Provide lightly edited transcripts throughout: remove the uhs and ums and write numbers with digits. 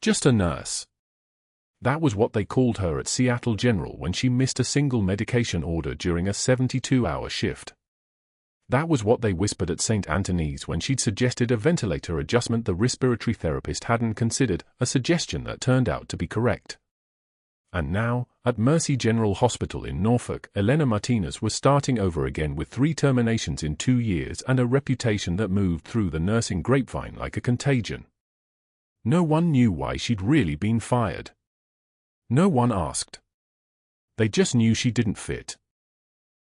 Just a nurse. That was what they called her at Seattle General when she missed a single medication order during a 72-hour shift. That was what they whispered at St. Anthony's when she'd suggested a ventilator adjustment the respiratory therapist hadn't considered, a suggestion that turned out to be correct. And now, at Mercy General Hospital in Norfolk, Elena Martinez was starting over again with 3 terminations in 2 years and a reputation that moved through the nursing grapevine like a contagion. No one knew why she'd really been fired. No one asked. They just knew she didn't fit.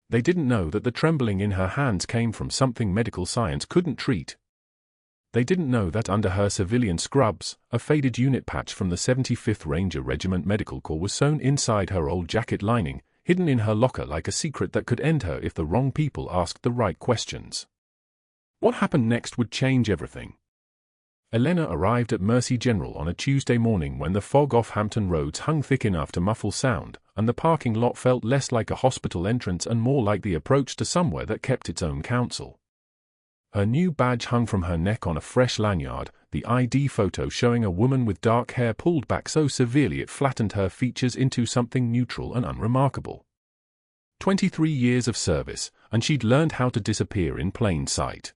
They didn't know that the trembling in her hands came from something medical science couldn't treat. They didn't know that under her civilian scrubs, a faded unit patch from the 75th Ranger Regiment Medical Corps was sewn inside her old jacket lining, hidden in her locker like a secret that could end her if the wrong people asked the right questions. What happened next would change everything. Elena arrived at Mercy General on a Tuesday morning when the fog off Hampton roads hung thick enough to muffle sound, and the parking lot felt less like a hospital entrance and more like the approach to somewhere that kept its own counsel. Her new badge hung from her neck on a fresh lanyard, the ID photo showing a woman with dark hair pulled back so severely it flattened her features into something neutral and unremarkable. 23 years of service, and she'd learned how to disappear in plain sight.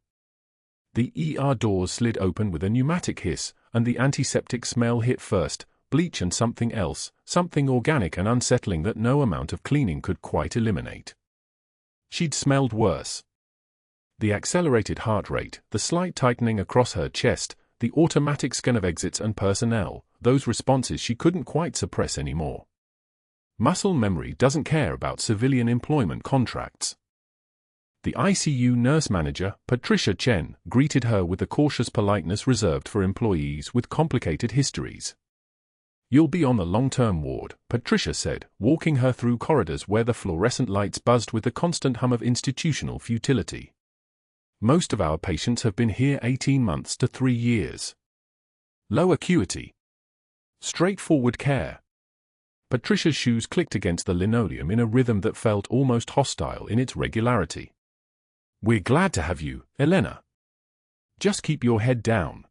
The ER doors slid open with a pneumatic hiss, and the antiseptic smell hit first, bleach and something else, something organic and unsettling that no amount of cleaning could quite eliminate. She'd smelled worse. The accelerated heart rate, the slight tightening across her chest, the automatic scan of exits and personnel, those responses she couldn't quite suppress anymore. Muscle memory doesn't care about civilian employment contracts. The ICU nurse manager, Patricia Chen, greeted her with the cautious politeness reserved for employees with complicated histories. "You'll be on the long-term ward," Patricia said, walking her through corridors where the fluorescent lights buzzed with the constant hum of institutional futility. "Most of our patients have been here 18 months to 3 years. Low acuity. Straightforward care." Patricia's shoes clicked against the linoleum in a rhythm that felt almost hostile in its regularity. "We're glad to have you, Elena. Just keep your head down.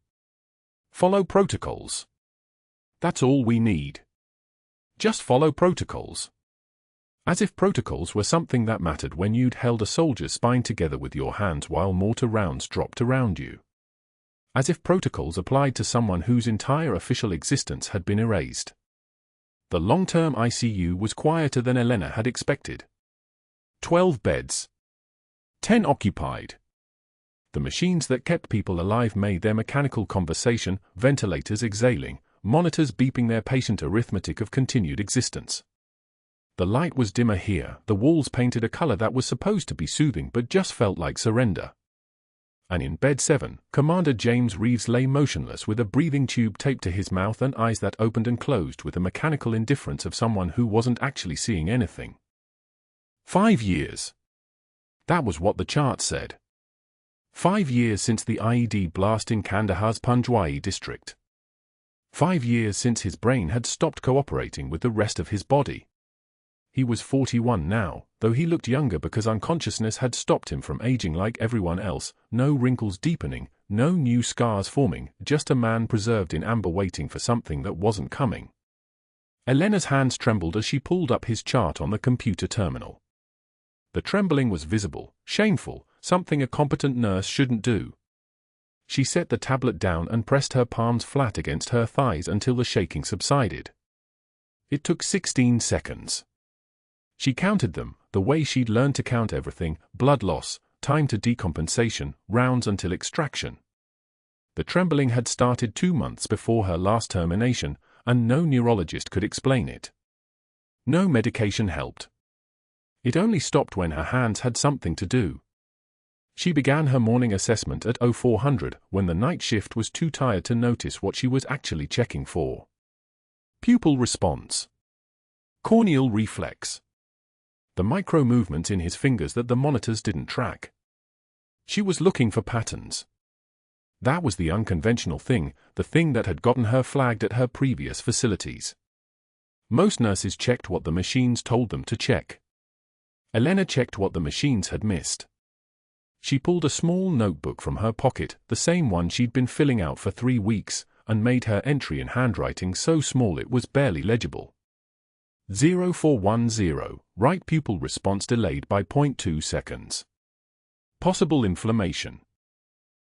Follow protocols. That's all we need. Just follow protocols." As if protocols were something that mattered when you'd held a soldier's spine together with your hands while mortar rounds dropped around you. As if protocols applied to someone whose entire official existence had been erased. The long-term ICU was quieter than Elena had expected. 12 beds. 10 occupied. The machines that kept people alive made their mechanical conversation, ventilators exhaling, monitors beeping their patient arithmetic of continued existence. The light was dimmer here, the walls painted a color that was supposed to be soothing but just felt like surrender. And in bed 7, Commander James Reeves lay motionless with a breathing tube taped to his mouth and eyes that opened and closed with the mechanical indifference of someone who wasn't actually seeing anything. 5 years. That was what the chart said. 5 years since the IED blast in Kandahar's Punjwai district. 5 years since his brain had stopped cooperating with the rest of his body. He was 41 now, though he looked younger because unconsciousness had stopped him from aging like everyone else, no wrinkles deepening, no new scars forming, just a man preserved in amber waiting for something that wasn't coming. Elena's hands trembled as she pulled up his chart on the computer terminal. The trembling was visible, shameful, something a competent nurse shouldn't do. She set the tablet down and pressed her palms flat against her thighs until the shaking subsided. It took 16 seconds. She counted them, the way she'd learned to count everything: blood loss, time to decompensation, rounds until extraction. The trembling had started 2 months before her last termination, and no neurologist could explain it. No medication helped. It only stopped when her hands had something to do. She began her morning assessment at 0400 when the night shift was too tired to notice what she was actually checking for. Pupil response. Corneal reflex. The micro-movements in his fingers that the monitors didn't track. She was looking for patterns. That was the unconventional thing, the thing that had gotten her flagged at her previous facilities. Most nurses checked what the machines told them to check. Elena checked what the machines had missed. She pulled a small notebook from her pocket, the same one she'd been filling out for 3 weeks, and made her entry in handwriting so small it was barely legible. 0410, right pupil response delayed by 0.2 seconds. Possible inflammation.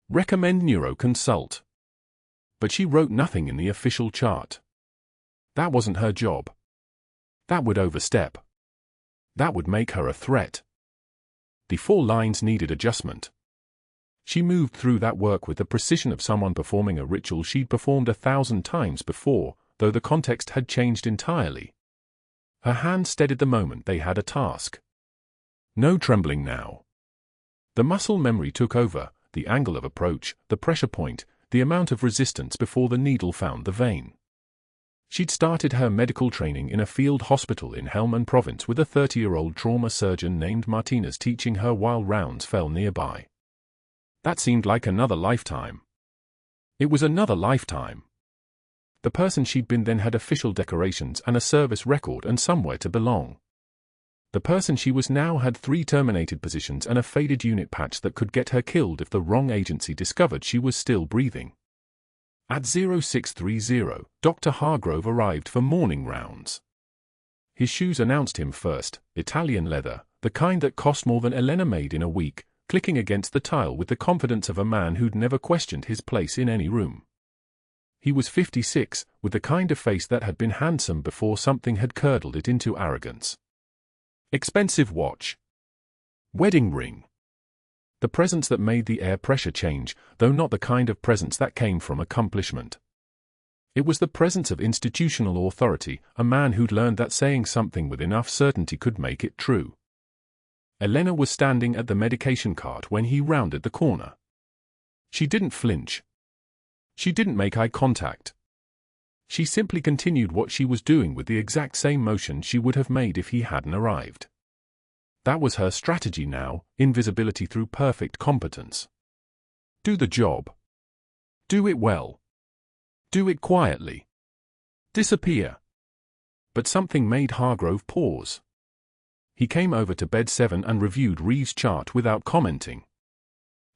Recommend neuroconsult. But she wrote nothing in the official chart. That wasn't her job. That would overstep. That would make her a threat. The 4 lines needed adjustment. She moved through that work with the precision of someone performing a ritual she'd performed 1,000 times before, though the context had changed entirely. Her hand steadied the moment they had a task. No trembling now. The muscle memory took over, the angle of approach, the pressure point, the amount of resistance before the needle found the vein. She'd started her medical training in a field hospital in Helmand Province with a 30-year-old trauma surgeon named Martinez teaching her while rounds fell nearby. That seemed like another lifetime. It was another lifetime. The person she'd been then had official decorations and a service record and somewhere to belong. The person she was now had 3 terminated positions and a faded unit patch that could get her killed if the wrong agency discovered she was still breathing. At 0630, Dr. Hargrove arrived for morning rounds. His shoes announced him first, Italian leather, the kind that cost more than Elena made in a week, clicking against the tile with the confidence of a man who'd never questioned his place in any room. He was 56, with the kind of face that had been handsome before something had curdled it into arrogance. Expensive watch. Wedding ring. The presence that made the air pressure change, though not the kind of presence that came from accomplishment. It was the presence of institutional authority, a man who'd learned that saying something with enough certainty could make it true. Elena was standing at the medication cart when he rounded the corner. She didn't flinch. She didn't make eye contact. She simply continued what she was doing with the exact same motion she would have made if he hadn't arrived. That was her strategy now, invisibility through perfect competence. Do the job. Do it well. Do it quietly. Disappear. But something made Hargrove pause. He came over to bed 7 and reviewed Reeves' chart without commenting.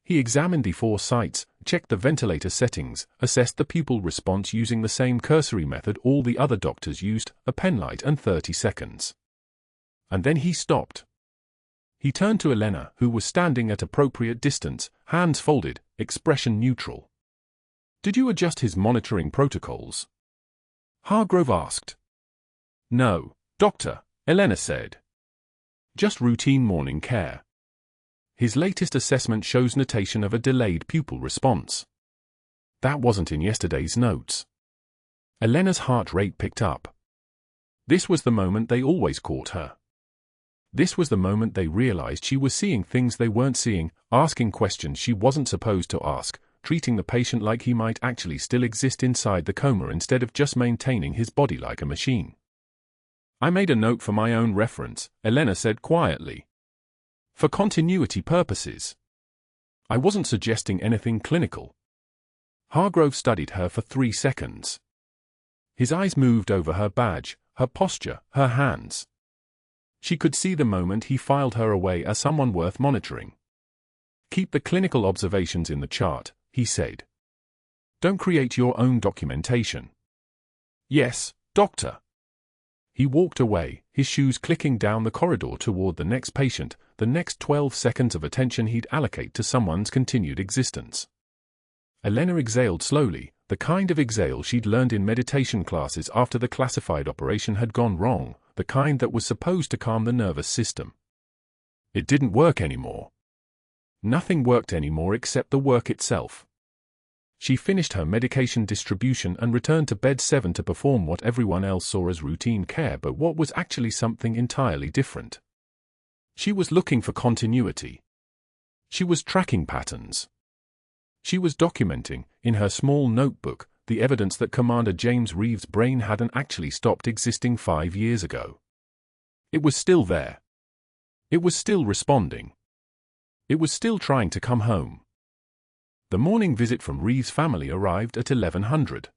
He examined the 4 sites, checked the ventilator settings, assessed the pupil response using the same cursory method all the other doctors used, a penlight and 30 seconds. And then he stopped. He turned to Elena, who was standing at appropriate distance, hands folded, expression neutral. Did you adjust his monitoring protocols? Hargrove asked. No, doctor, Elena said. Just routine morning care. His latest assessment shows notation of a delayed pupil response. That wasn't in yesterday's notes. Elena's heart rate picked up. This was the moment they always caught her. This was the moment they realized she was seeing things they weren't seeing, asking questions she wasn't supposed to ask, treating the patient like he might actually still exist inside the coma instead of just maintaining his body like a machine. I made a note for my own reference, Elena said quietly. For continuity purposes. I wasn't suggesting anything clinical. Hargrove studied her for 3 seconds. His eyes moved over her badge, her posture, her hands. She could see the moment he filed her away as someone worth monitoring. Keep the clinical observations in the chart, he said. Don't create your own documentation. Yes, doctor. He walked away, his shoes clicking down the corridor toward the next patient, the next 12 seconds of attention he'd allocate to someone's continued existence. Elena exhaled slowly, the kind of exhale she'd learned in meditation classes after the classified operation had gone wrong, the kind that was supposed to calm the nervous system. It didn't work anymore. Nothing worked anymore except the work itself. She finished her medication distribution and returned to bed 7 to perform what everyone else saw as routine care but what was actually something entirely different. She was looking for continuity. She was tracking patterns. She was documenting, in her small notebook, the evidence that Commander James Reeves' brain hadn't actually stopped existing 5 years ago. It was still there. It was still responding. It was still trying to come home. The morning visit from Reeves' family arrived at 1100.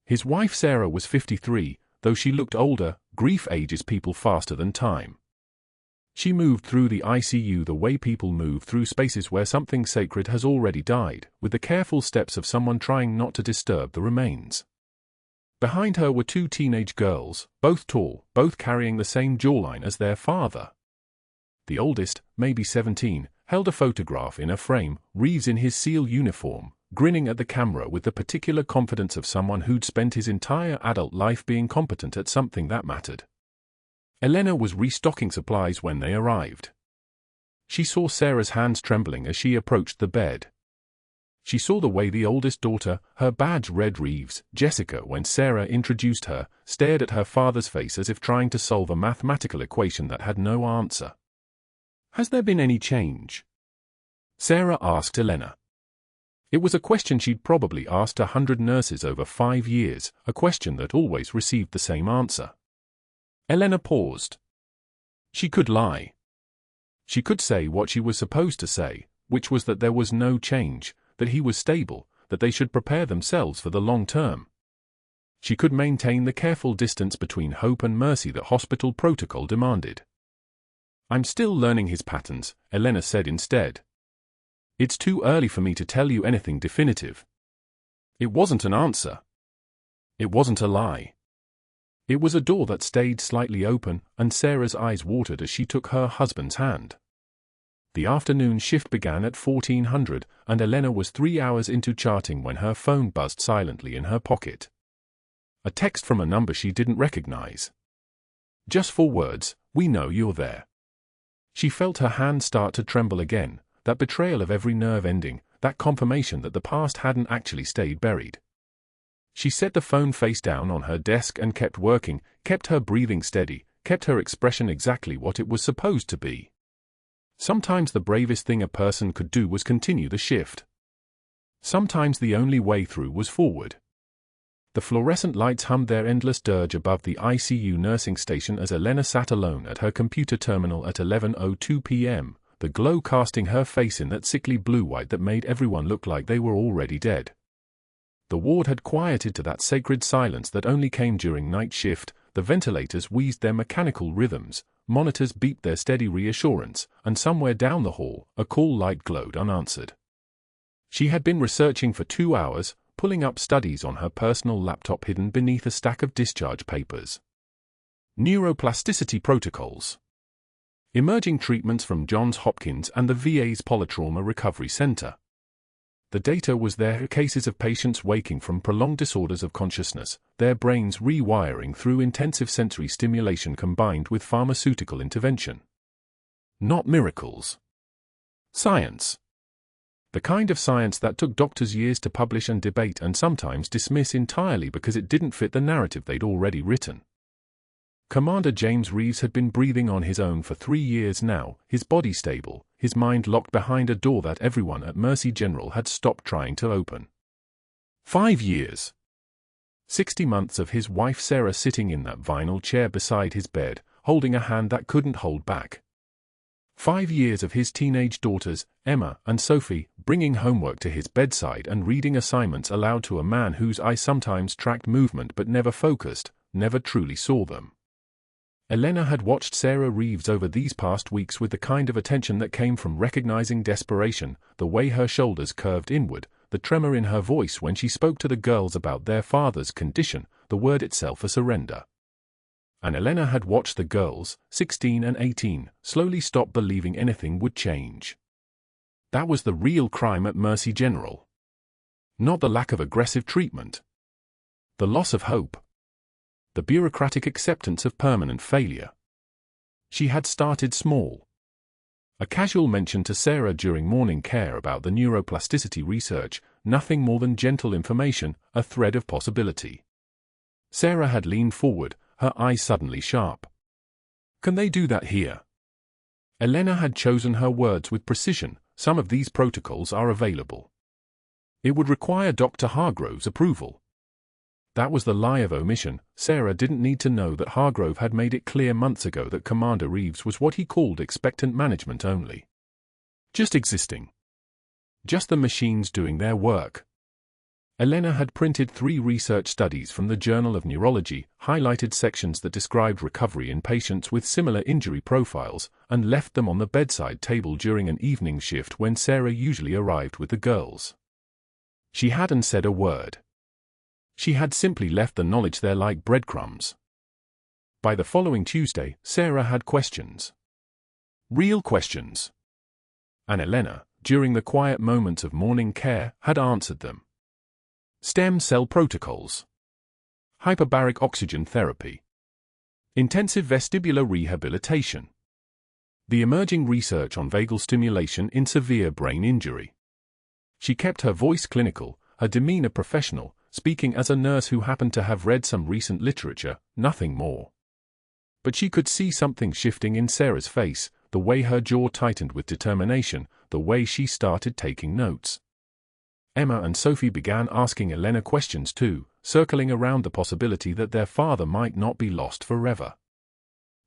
His wife Sarah was 53, though she looked older. Grief ages people faster than time. She moved through the ICU the way people move through spaces where something sacred has already died, with the careful steps of someone trying not to disturb the remains. Behind her were two teenage girls, both tall, both carrying the same jawline as their father. The oldest, maybe 17, held a photograph in a frame, Reeves in his SEAL uniform, grinning at the camera with the particular confidence of someone who'd spent his entire adult life being competent at something that mattered. Elena was restocking supplies when they arrived. She saw Sarah's hands trembling as she approached the bed. She saw the way the oldest daughter, her badge read Reeves, Jessica, when Sarah introduced her, stared at her father's face as if trying to solve a mathematical equation that had no answer. "Has there been any change?" Sarah asked Elena. It was a question she'd probably asked 100 nurses over 5 years, a question that always received the same answer. Elena paused. She could lie. She could say what she was supposed to say, which was that there was no change, that he was stable, that they should prepare themselves for the long term. She could maintain the careful distance between hope and mercy that hospital protocol demanded. "I'm still learning his patterns," Elena said instead. "It's too early for me to tell you anything definitive." It wasn't an answer. It wasn't a lie. It was a door that stayed slightly open, and Sarah's eyes watered as she took her husband's hand. The afternoon shift began at 1400, and Elena was 3 hours into charting when her phone buzzed silently in her pocket. A text from a number she didn't recognize. Just 4 words, "We know you're there." She felt her hand start to tremble again, that betrayal of every nerve ending, that confirmation that the past hadn't actually stayed buried. She set the phone face down on her desk and kept working, kept her breathing steady, kept her expression exactly what it was supposed to be. Sometimes the bravest thing a person could do was continue the shift. Sometimes the only way through was forward. The fluorescent lights hummed their endless dirge above the ICU nursing station as Elena sat alone at her computer terminal at 11:02 p.m., the glow casting her face in that sickly blue-white that made everyone look like they were already dead. The ward had quieted to that sacred silence that only came during night shift. The ventilators wheezed their mechanical rhythms, monitors beeped their steady reassurance, and somewhere down the hall, a call light glowed unanswered. She had been researching for 2 hours, pulling up studies on her personal laptop hidden beneath a stack of discharge papers. Neuroplasticity protocols. Emerging treatments from Johns Hopkins and the VA's Polytrauma Recovery Center. The data was there, cases of patients waking from prolonged disorders of consciousness, their brains rewiring through intensive sensory stimulation combined with pharmaceutical intervention. Not miracles. Science. The kind of science that took doctors years to publish and debate and sometimes dismiss entirely because it didn't fit the narrative they'd already written. Commander James Reeves had been breathing on his own for 3 years now, his body stable, his mind locked behind a door that everyone at Mercy General had stopped trying to open. 5 years. 60 months of his wife Sarah sitting in that vinyl chair beside his bed, holding a hand that couldn't hold back. 5 years of his teenage daughters, Emma and Sophie, bringing homework to his bedside and reading assignments aloud to a man whose eye sometimes tracked movement but never focused, never truly saw them. Elena had watched Sarah Reeves over these past weeks with the kind of attention that came from recognizing desperation, the way her shoulders curved inward, the tremor in her voice when she spoke to the girls about their father's condition, the word itself a surrender. And Elena had watched the girls, 16 and 18, slowly stop believing anything would change. That was the real crime at Mercy General. Not the lack of aggressive treatment. The loss of hope. The bureaucratic acceptance of permanent failure. She had started small. A casual mention to Sarah during morning care about the neuroplasticity research, nothing more than gentle information, a thread of possibility. Sarah had leaned forward, her eyes suddenly sharp. "Can they do that here?" Elena had chosen her words with precision. "Some of these protocols are available. It would require Dr. Hargrove's approval." That was the lie of omission. Sarah didn't need to know that Hargrove had made it clear months ago that Commander Reeves was what he called expectant management only. Just existing. Just the machines doing their work. Elena had printed 3 research studies from the Journal of Neurology, highlighted sections that described recovery in patients with similar injury profiles, and left them on the bedside table during an evening shift when Sarah usually arrived with the girls. She hadn't said a word. She had simply left the knowledge there like breadcrumbs. By the following Tuesday, Sarah had questions. Real questions. And Elena, during the quiet moments of morning care, had answered them. Stem cell protocols. Hyperbaric oxygen therapy. Intensive vestibular rehabilitation. The emerging research on vagal stimulation in severe brain injury. She kept her voice clinical, her demeanor professional, speaking as a nurse who happened to have read some recent literature, nothing more. But she could see something shifting in Sarah's face, the way her jaw tightened with determination, the way she started taking notes. Emma and Sophie began asking Elena questions too, circling around the possibility that their father might not be lost forever.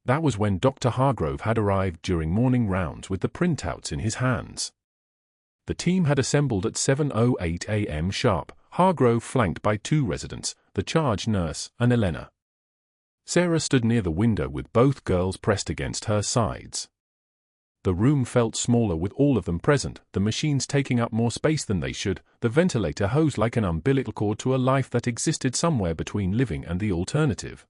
That was when Dr. Hargrove had arrived during morning rounds with the printouts in his hands. The team had assembled at 7:08 a.m. sharp, Hargrove flanked by 2 residents, the charge nurse, and Elena. Sarah stood near the window with both girls pressed against her sides. The room felt smaller with all of them present, the machines taking up more space than they should, the ventilator hosed like an umbilical cord to a life that existed somewhere between living and the alternative.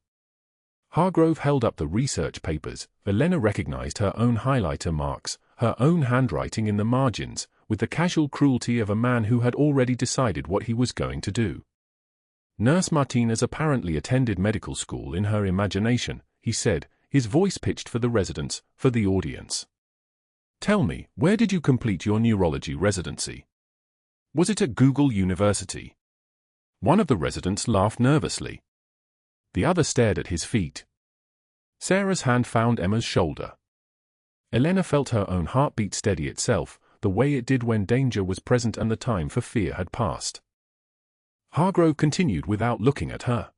Hargrove held up the research papers. Elena recognized her own highlighter marks, her own handwriting in the margins, with the casual cruelty of a man who had already decided what he was going to do. Nurse Martinez apparently attended medical school in her imagination, he said, his voice pitched for the residents, for the audience. Tell me, where did you complete your neurology residency? Was it at Google University? One of the residents laughed nervously. The other stared at his feet. Sarah's hand found Emma's shoulder. Elena felt her own heartbeat steady itself, the way it did when danger was present and the time for fear had passed. Hargrove continued without looking at her.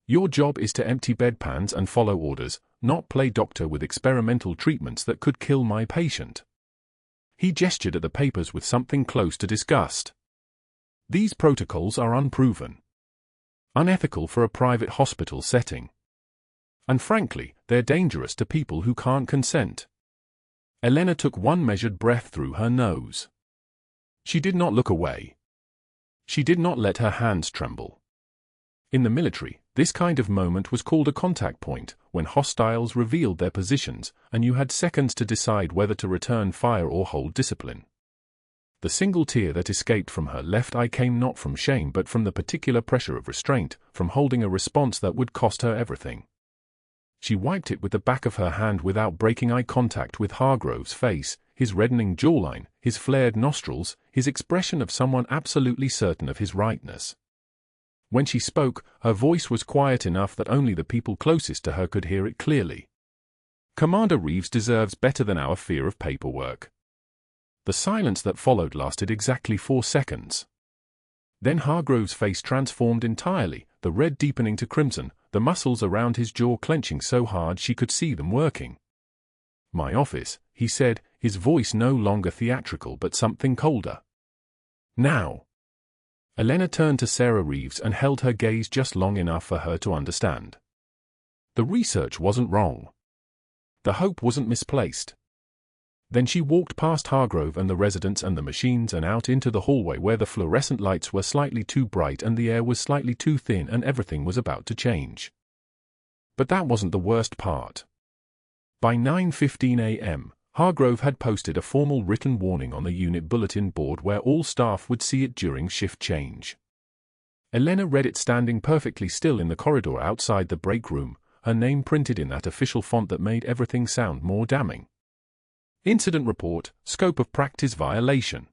Your job is to empty bedpans and follow orders, not play doctor with experimental treatments that could kill my patient. He gestured at the papers with something close to disgust. These protocols are unproven. Unethical for a private hospital setting. And frankly, they're dangerous to people who can't consent. Elena took one measured breath through her nose. She did not look away. She did not let her hands tremble. In the military, this kind of moment was called a contact point, when hostiles revealed their positions, and you had seconds to decide whether to return fire or hold discipline. The single tear that escaped from her left eye came not from shame but from the particular pressure of restraint, from holding a response that would cost her everything. She wiped it with the back of her hand without breaking eye contact with Hargrove's face, his reddening jawline, his flared nostrils, his expression of someone absolutely certain of his rightness. When she spoke, her voice was quiet enough that only the people closest to her could hear it clearly. Commander Reeves deserves better than our fear of paperwork. The silence that followed lasted exactly 4 seconds. Then Hargrove's face transformed entirely, the red deepening to crimson, the muscles around his jaw clenching so hard she could see them working. My office, he said, his voice no longer theatrical but something colder. Now. Elena turned to Sarah Reeves and held her gaze just long enough for her to understand. The research wasn't wrong. The hope wasn't misplaced. Then she walked past Hargrove and the residents and the machines and out into the hallway where the fluorescent lights were slightly too bright and the air was slightly too thin and everything was about to change. But that wasn't the worst part. By 9:15 a.m., Hargrove had posted a formal written warning on the unit bulletin board where all staff would see it during shift change. Elena read it standing perfectly still in the corridor outside the break room, her name printed in that official font that made everything sound more damning. Incident report, scope of practice violation.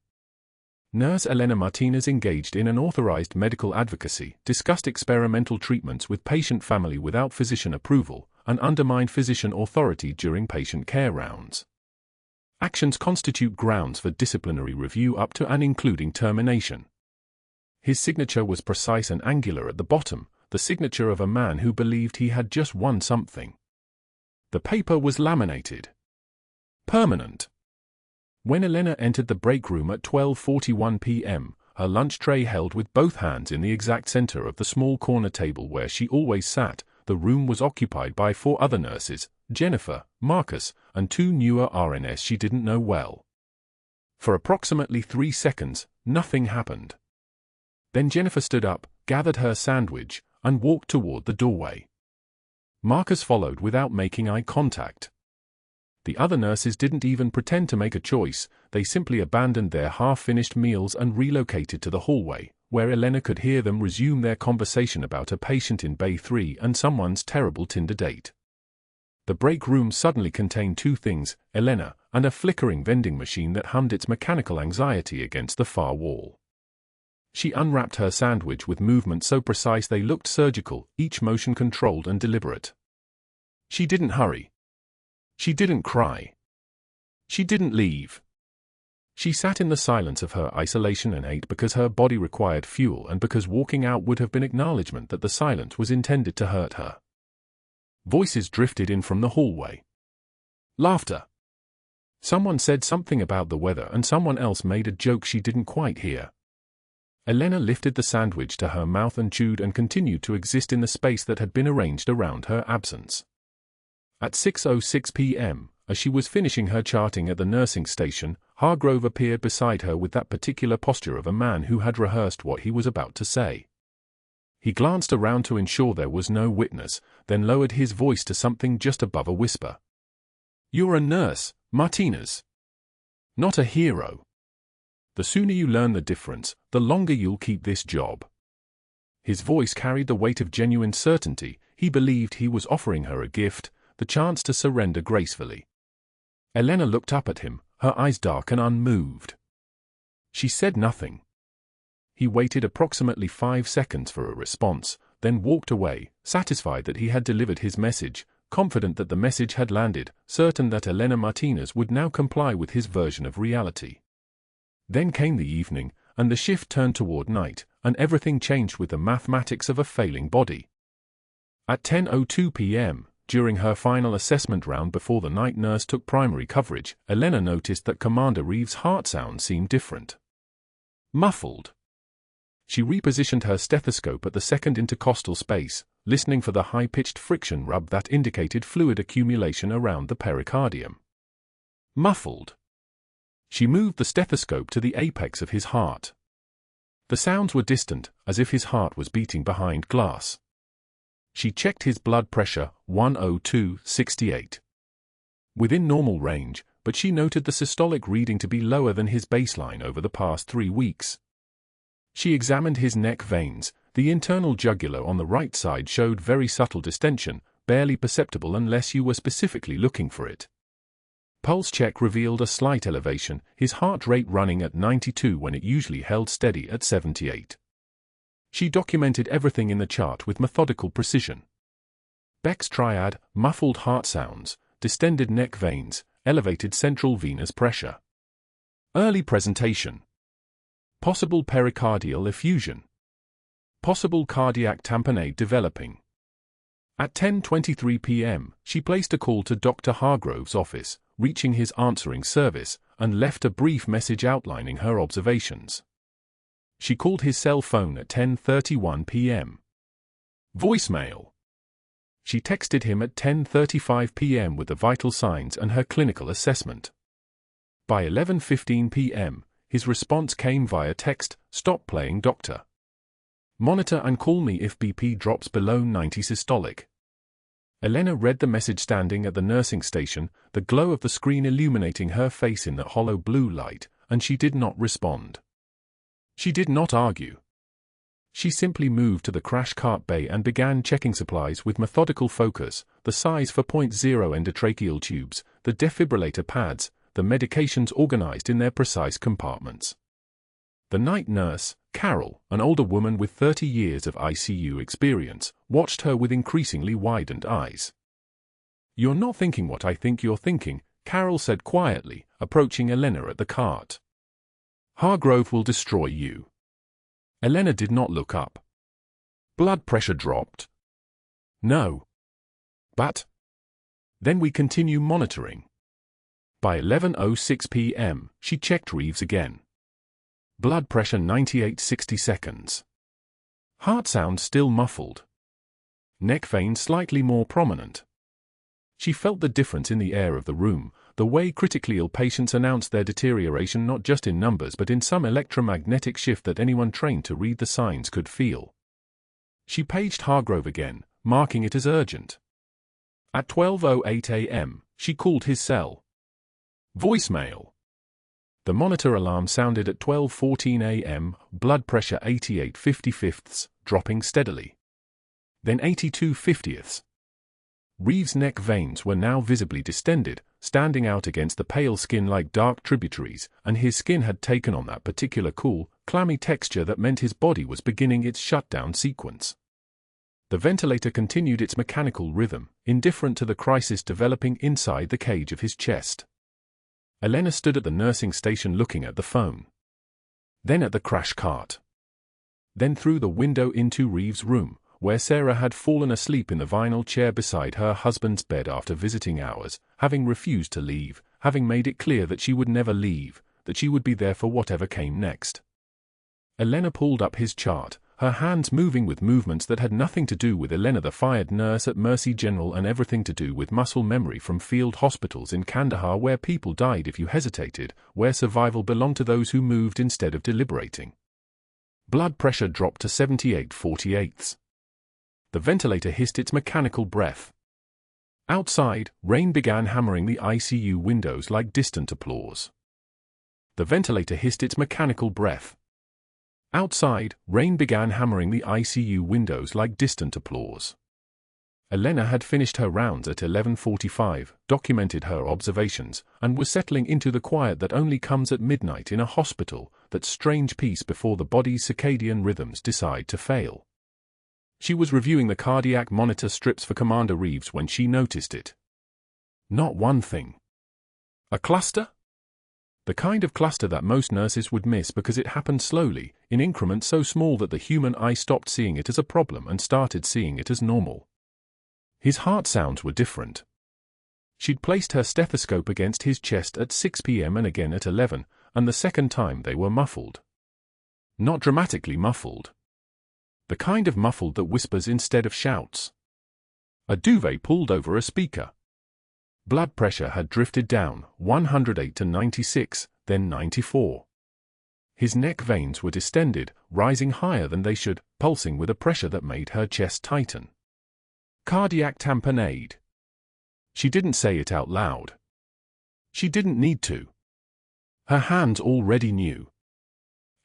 Nurse Elena Martinez engaged in unauthorized medical advocacy, discussed experimental treatments with patient family without physician approval, and undermined physician authority during patient care rounds. Actions constitute grounds for disciplinary review up to and including termination. His signature was precise and angular at the bottom, the signature of a man who believed he had just won something. The paper was laminated. Permanent. When Elena entered the break room at 12:41 p.m., her lunch tray held with both hands in the exact center of the small corner table where she always sat. The room was occupied by 4 other nurses, Jennifer, Marcus, and 2 newer RNs she didn't know well. For approximately 3 seconds, nothing happened. Then Jennifer stood up, gathered her sandwich, and walked toward the doorway. Marcus followed without making eye contact. The other nurses didn't even pretend to make a choice, they simply abandoned their half-finished meals and relocated to the hallway, where Elena could hear them resume their conversation about a patient in Bay 3 and someone's terrible Tinder date. The break room suddenly contained 2 things, Elena, and a flickering vending machine that hummed its mechanical anxiety against the far wall. She unwrapped her sandwich with movements so precise they looked surgical, each motion controlled and deliberate. She didn't hurry. She didn't cry. She didn't leave. She sat in the silence of her isolation and ate because her body required fuel and because walking out would have been acknowledgement that the silence was intended to hurt her. Voices drifted in from the hallway. Laughter. Someone said something about the weather and someone else made a joke she didn't quite hear. Elena lifted the sandwich to her mouth and chewed and continued to exist in the space that had been arranged around her absence. At 6:06 p.m., as she was finishing her charting at the nursing station, Hargrove appeared beside her with that particular posture of a man who had rehearsed what he was about to say. He glanced around to ensure there was no witness, then lowered his voice to something just above a whisper. "You're a nurse, Martinez. Not a hero. The sooner you learn the difference, the longer you'll keep this job." His voice carried the weight of genuine certainty. He believed he was offering her a gift, the chance to surrender gracefully. Elena looked up at him, her eyes dark and unmoved. She said nothing. He waited approximately 5 seconds for a response, then walked away, satisfied that he had delivered his message, confident that the message had landed, certain that Elena Martinez would now comply with his version of reality. Then came the evening, and the shift turned toward night, and everything changed with the mathematics of a failing body. At 10:02 p.m., during her final assessment round before the night nurse took primary coverage, Elena noticed that Commander Reeves' heart sound seemed different. Muffled. She repositioned her stethoscope at the second intercostal space, listening for the high-pitched friction rub that indicated fluid accumulation around the pericardium. Muffled. She moved the stethoscope to the apex of his heart. The sounds were distant, as if his heart was beating behind glass. She checked his blood pressure, 102/68. Within normal range, but she noted the systolic reading to be lower than his baseline over the past 3 weeks. She examined his neck veins. The internal jugular on the right side showed very subtle distension, barely perceptible unless you were specifically looking for it. Pulse check revealed a slight elevation, his heart rate running at 92 when it usually held steady at 78. She documented everything in the chart with methodical precision. Beck's triad, muffled heart sounds, distended neck veins, elevated central venous pressure. Early presentation. Possible pericardial effusion. Possible cardiac tamponade developing. At 10:23 p.m., she placed a call to Dr. Hargrove's office, reaching his answering service, and left a brief message outlining her observations. She called his cell phone at 10:31 p.m. Voicemail. She texted him at 10:35 p.m. with the vital signs and her clinical assessment. By 11:15 p.m., his response came via text, "Stop playing, doctor. Monitor and call me if BP drops below 90 systolic." Elena read the message standing at the nursing station, the glow of the screen illuminating her face in the hollow blue light, and she did not respond. She did not argue. She simply moved to the crash cart bay and began checking supplies with methodical focus, the size for .0 endotracheal tubes, the defibrillator pads, the medications organized in their precise compartments. The night nurse, Carol, an older woman with 30 years of ICU experience, watched her with increasingly widened eyes. "You're not thinking what I think you're thinking," Carol said quietly, approaching Elena at the cart. "Hargrove will destroy you." Elena did not look up. Blood pressure dropped. "No." "But." "Then we continue monitoring." By 11:06 p.m., she checked Reeves again. Blood pressure 98/60 seconds. Heart sound still muffled. Neck vein slightly more prominent. She felt the difference in the air of the room, the way critically ill patients announce their deterioration not just in numbers but in some electromagnetic shift that anyone trained to read the signs could feel. She paged Hargrove again, marking it as urgent. At 12:08 a.m., she called his cell. Voicemail. The monitor alarm sounded at 12:14 a.m., blood pressure 88/55, dropping steadily. Then 82/50. Reeves' neck veins were now visibly distended, standing out against the pale skin like dark tributaries, and his skin had taken on that particular cool, clammy texture that meant his body was beginning its shutdown sequence. The ventilator continued its mechanical rhythm, indifferent to the crisis developing inside the cage of his chest. Elena stood at the nursing station looking at the phone. Then at the crash cart. Then through the window into Reeves' room, where Sarah had fallen asleep in the vinyl chair beside her husband's bed after visiting hours, having refused to leave, having made it clear that she would never leave, that she would be there for whatever came next. Elena pulled up his chart, her hands moving with movements that had nothing to do with Elena the fired nurse at Mercy General and everything to do with muscle memory from field hospitals in Kandahar where people died if you hesitated, where survival belonged to those who moved instead of deliberating. Blood pressure dropped to 78/48. The ventilator hissed its mechanical breath. Outside, rain began hammering the ICU windows like distant applause. The ventilator hissed its mechanical breath. Outside, rain began hammering the ICU windows like distant applause. Elena had finished her rounds at 11:45, documented her observations, and was settling into the quiet that only comes at midnight in a hospital, that strange peace before the body's circadian rhythms decide to fail. She was reviewing the cardiac monitor strips for Commander Reeves when she noticed it. Not one thing. A cluster? The kind of cluster that most nurses would miss because it happened slowly, in increments so small that the human eye stopped seeing it as a problem and started seeing it as normal. His heart sounds were different. She'd placed her stethoscope against his chest at 6 p.m. and again at 11, and the second time they were muffled. Not dramatically muffled. The kind of muffled that whispers instead of shouts. A duvet pulled over a speaker. Blood pressure had drifted down, 108 to 96, then 94. His neck veins were distended, rising higher than they should, pulsing with a pressure that made her chest tighten. Cardiac tamponade. She didn't say it out loud. She didn't need to. Her hands already knew.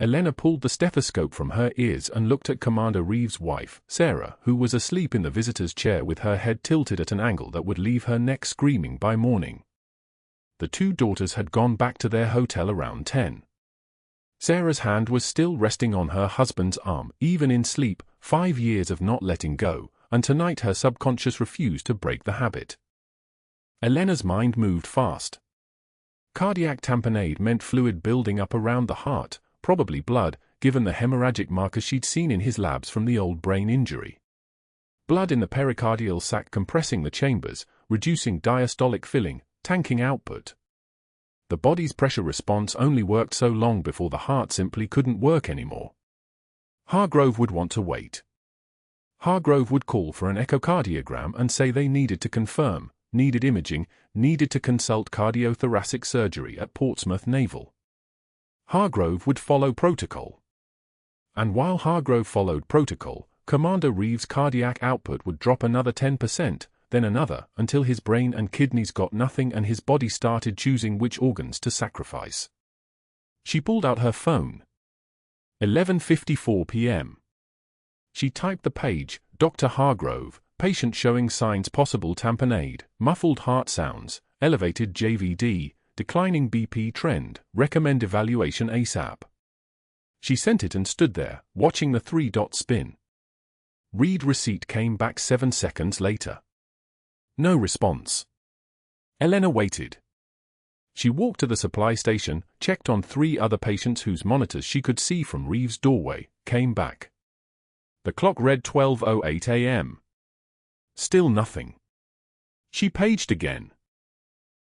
Elena pulled the stethoscope from her ears and looked at Commander Reeves' wife, Sarah, who was asleep in the visitor's chair with her head tilted at an angle that would leave her neck screaming by morning. The two daughters had gone back to their hotel around 10. Sarah's hand was still resting on her husband's arm, even in sleep, 5 years of not letting go, and tonight her subconscious refused to break the habit. Elena's mind moved fast. Cardiac tamponade meant fluid building up around the heart, probably blood, given the hemorrhagic markers she'd seen in his labs from the old brain injury. Blood in the pericardial sac compressing the chambers, reducing diastolic filling, tanking output. The body's pressure response only worked so long before the heart simply couldn't work anymore. Hargrove would want to wait. Hargrove would call for an echocardiogram and say they needed to confirm, needed imaging, needed to consult cardiothoracic surgery at Portsmouth Naval. Hargrove would follow protocol. And while Hargrove followed protocol, Commander Reeves' cardiac output would drop another 10%, then another, until his brain and kidneys got nothing and his body started choosing which organs to sacrifice. She pulled out her phone. 11:54 p.m. She typed the page, Dr. Hargrove, patient showing signs possible tamponade, muffled heart sounds, elevated JVD, declining BP trend, recommend evaluation ASAP. She sent it and stood there, watching the 3-dot spin. Read receipt came back 7 seconds later. No response. Elena waited. She walked to the supply station, checked on 3 other patients whose monitors she could see from Reeves' doorway, came back. The clock read 12:08 a.m. Still nothing. She paged again.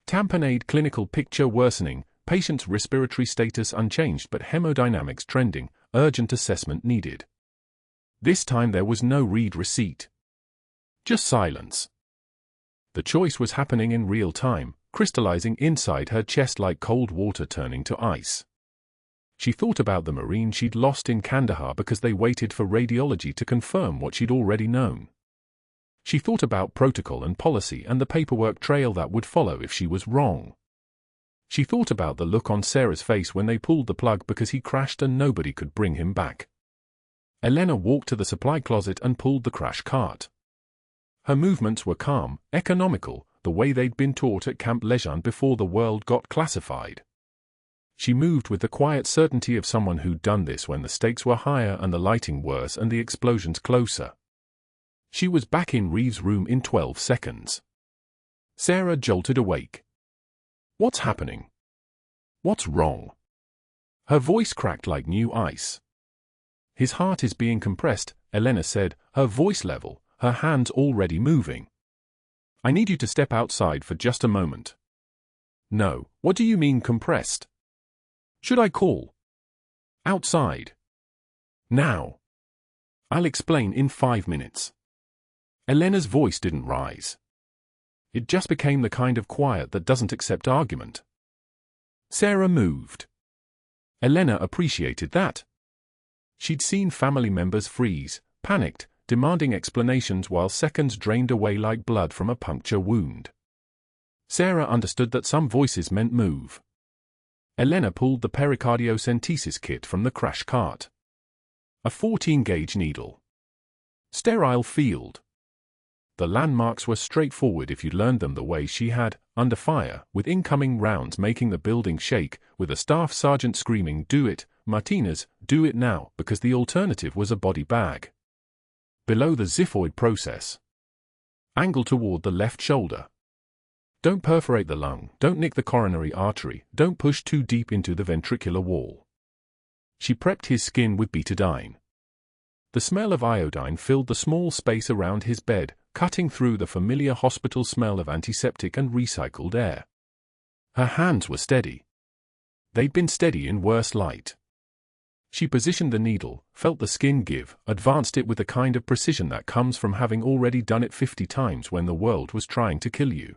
Tamponade clinical picture worsening, Patient's respiratory status unchanged but hemodynamics trending, urgent assessment needed. This time there was no read receipt. Just silence. The choice was happening in real time, crystallizing inside her chest like cold water turning to ice. She thought about the Marine she'd lost in Kandahar because they waited for radiology to confirm what she'd already known. She thought about protocol and policy and the paperwork trail that would follow if she was wrong. She thought about the look on Sarah's face when they pulled the plug because he crashed and nobody could bring him back. Elena walked to the supply closet and pulled the crash cart. Her movements were calm, economical, the way they'd been taught at Camp Lejeune before the world got classified. She moved with the quiet certainty of someone who'd done this when the stakes were higher and the lighting worse and the explosions closer. She was back in Reeves' room in 12 seconds. Sarah jolted awake. What's happening? What's wrong? Her voice cracked like new ice. His heart is being compressed, Elena said, her voice level, her hands already moving. I need you to step outside for just a moment. No, what do you mean compressed? Should I call? Outside. Now. I'll explain in 5 minutes. Elena's voice didn't rise. It just became the kind of quiet that doesn't accept argument. Sarah moved. Elena appreciated that. She'd seen family members freeze, panicked, demanding explanations while seconds drained away like blood from a puncture wound. Sarah understood that some voices meant move. Elena pulled the pericardiocentesis kit from the crash cart. A 14-gauge needle. Sterile field. The landmarks were straightforward if you learned them the way she had, under fire, with incoming rounds making the building shake, with a staff sergeant screaming, "Do it, Martinez, do it now," because the alternative was a body bag. Below the xiphoid process. Angle toward the left shoulder. Don't perforate the lung, don't nick the coronary artery, don't push too deep into the ventricular wall. She prepped his skin with betadine. The smell of iodine filled the small space around his bed, cutting through the familiar hospital smell of antiseptic and recycled air. Her hands were steady. They'd been steady in worse light. She positioned the needle, felt the skin give, advanced it with the kind of precision that comes from having already done it 50 times when the world was trying to kill you.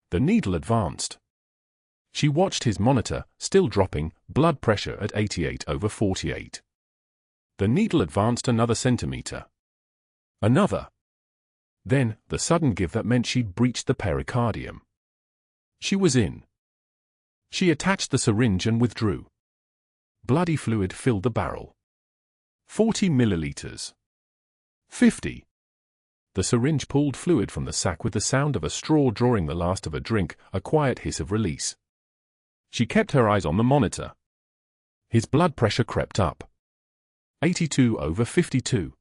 The needle advanced. She watched his monitor, still dropping, blood pressure at 88/48. The needle advanced another centimeter. Another. Then, the sudden give that meant she'd breached the pericardium. She was in. She attached the syringe and withdrew. Bloody fluid filled the barrel. 40 milliliters. 50. The syringe pulled fluid from the sac with the sound of a straw drawing the last of a drink, a quiet hiss of release. She kept her eyes on the monitor. His blood pressure crept up. 82/52.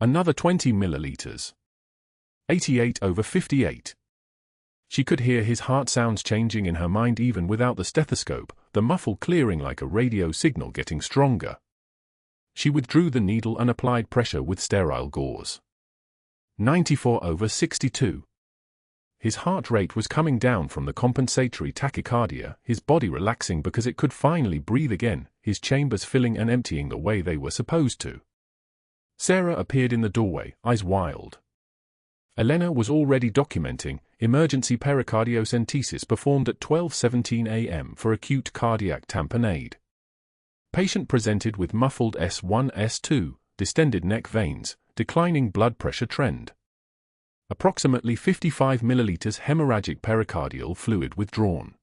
Another 20 milliliters. 88/58. She could hear his heart sounds changing in her mind even without the stethoscope, the muffle clearing like a radio signal getting stronger. She withdrew the needle and applied pressure with sterile gauze. 94/62. His heart rate was coming down from the compensatory tachycardia, his body relaxing because it could finally breathe again, his chambers filling and emptying the way they were supposed to. Sarah appeared in the doorway, eyes wild. Elena was already documenting, emergency pericardiocentesis performed at 12:17 a.m. for acute cardiac tamponade. Patient presented with muffled S1, S2, distended neck veins, declining blood pressure trend. Approximately 55 milliliters hemorrhagic pericardial fluid withdrawn.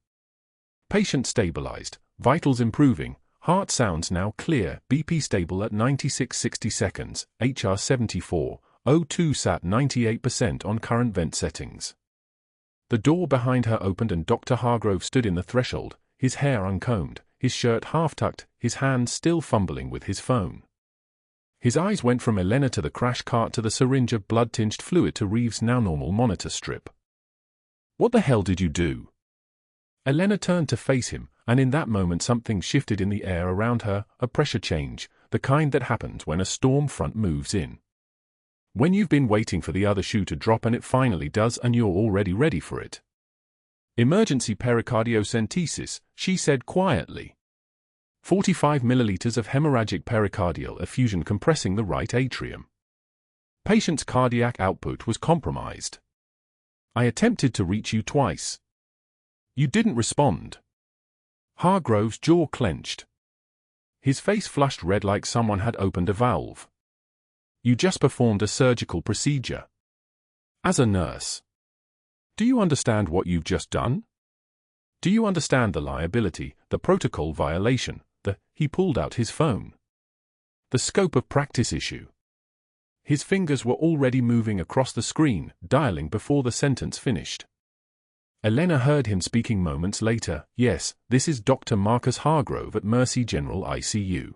Patient stabilized, vitals improving, heart sounds now clear, BP stable at 96/60 seconds, HR 74, O2 sat 98% on current vent settings. The door behind her opened and Dr. Hargrove stood in the threshold, his hair uncombed, his shirt half-tucked, his hands still fumbling with his phone. His eyes went from Elena to the crash cart to the syringe of blood-tinged fluid to Reeves' now-normal monitor strip. "What the hell did you do?" Elena turned to face him, and in that moment something shifted in the air around her, a pressure change, the kind that happens when a storm front moves in. When you've been waiting for the other shoe to drop and it finally does and you're already ready for it. Emergency pericardiocentesis, she said quietly. 45 milliliters of hemorrhagic pericardial effusion compressing the right atrium. Patient's cardiac output was compromised. I attempted to reach you twice. You didn't respond. Hargrove's jaw clenched. His face flushed red like someone had opened a valve. You just performed a surgical procedure. As a nurse. Do you understand what you've just done? Do you understand the liability, the protocol violation, he pulled out his phone. The scope of practice issue. His fingers were already moving across the screen, dialing before the sentence finished. Elena heard him speaking moments later. Yes, this is Dr. Marcus Hargrove at Mercy General ICU.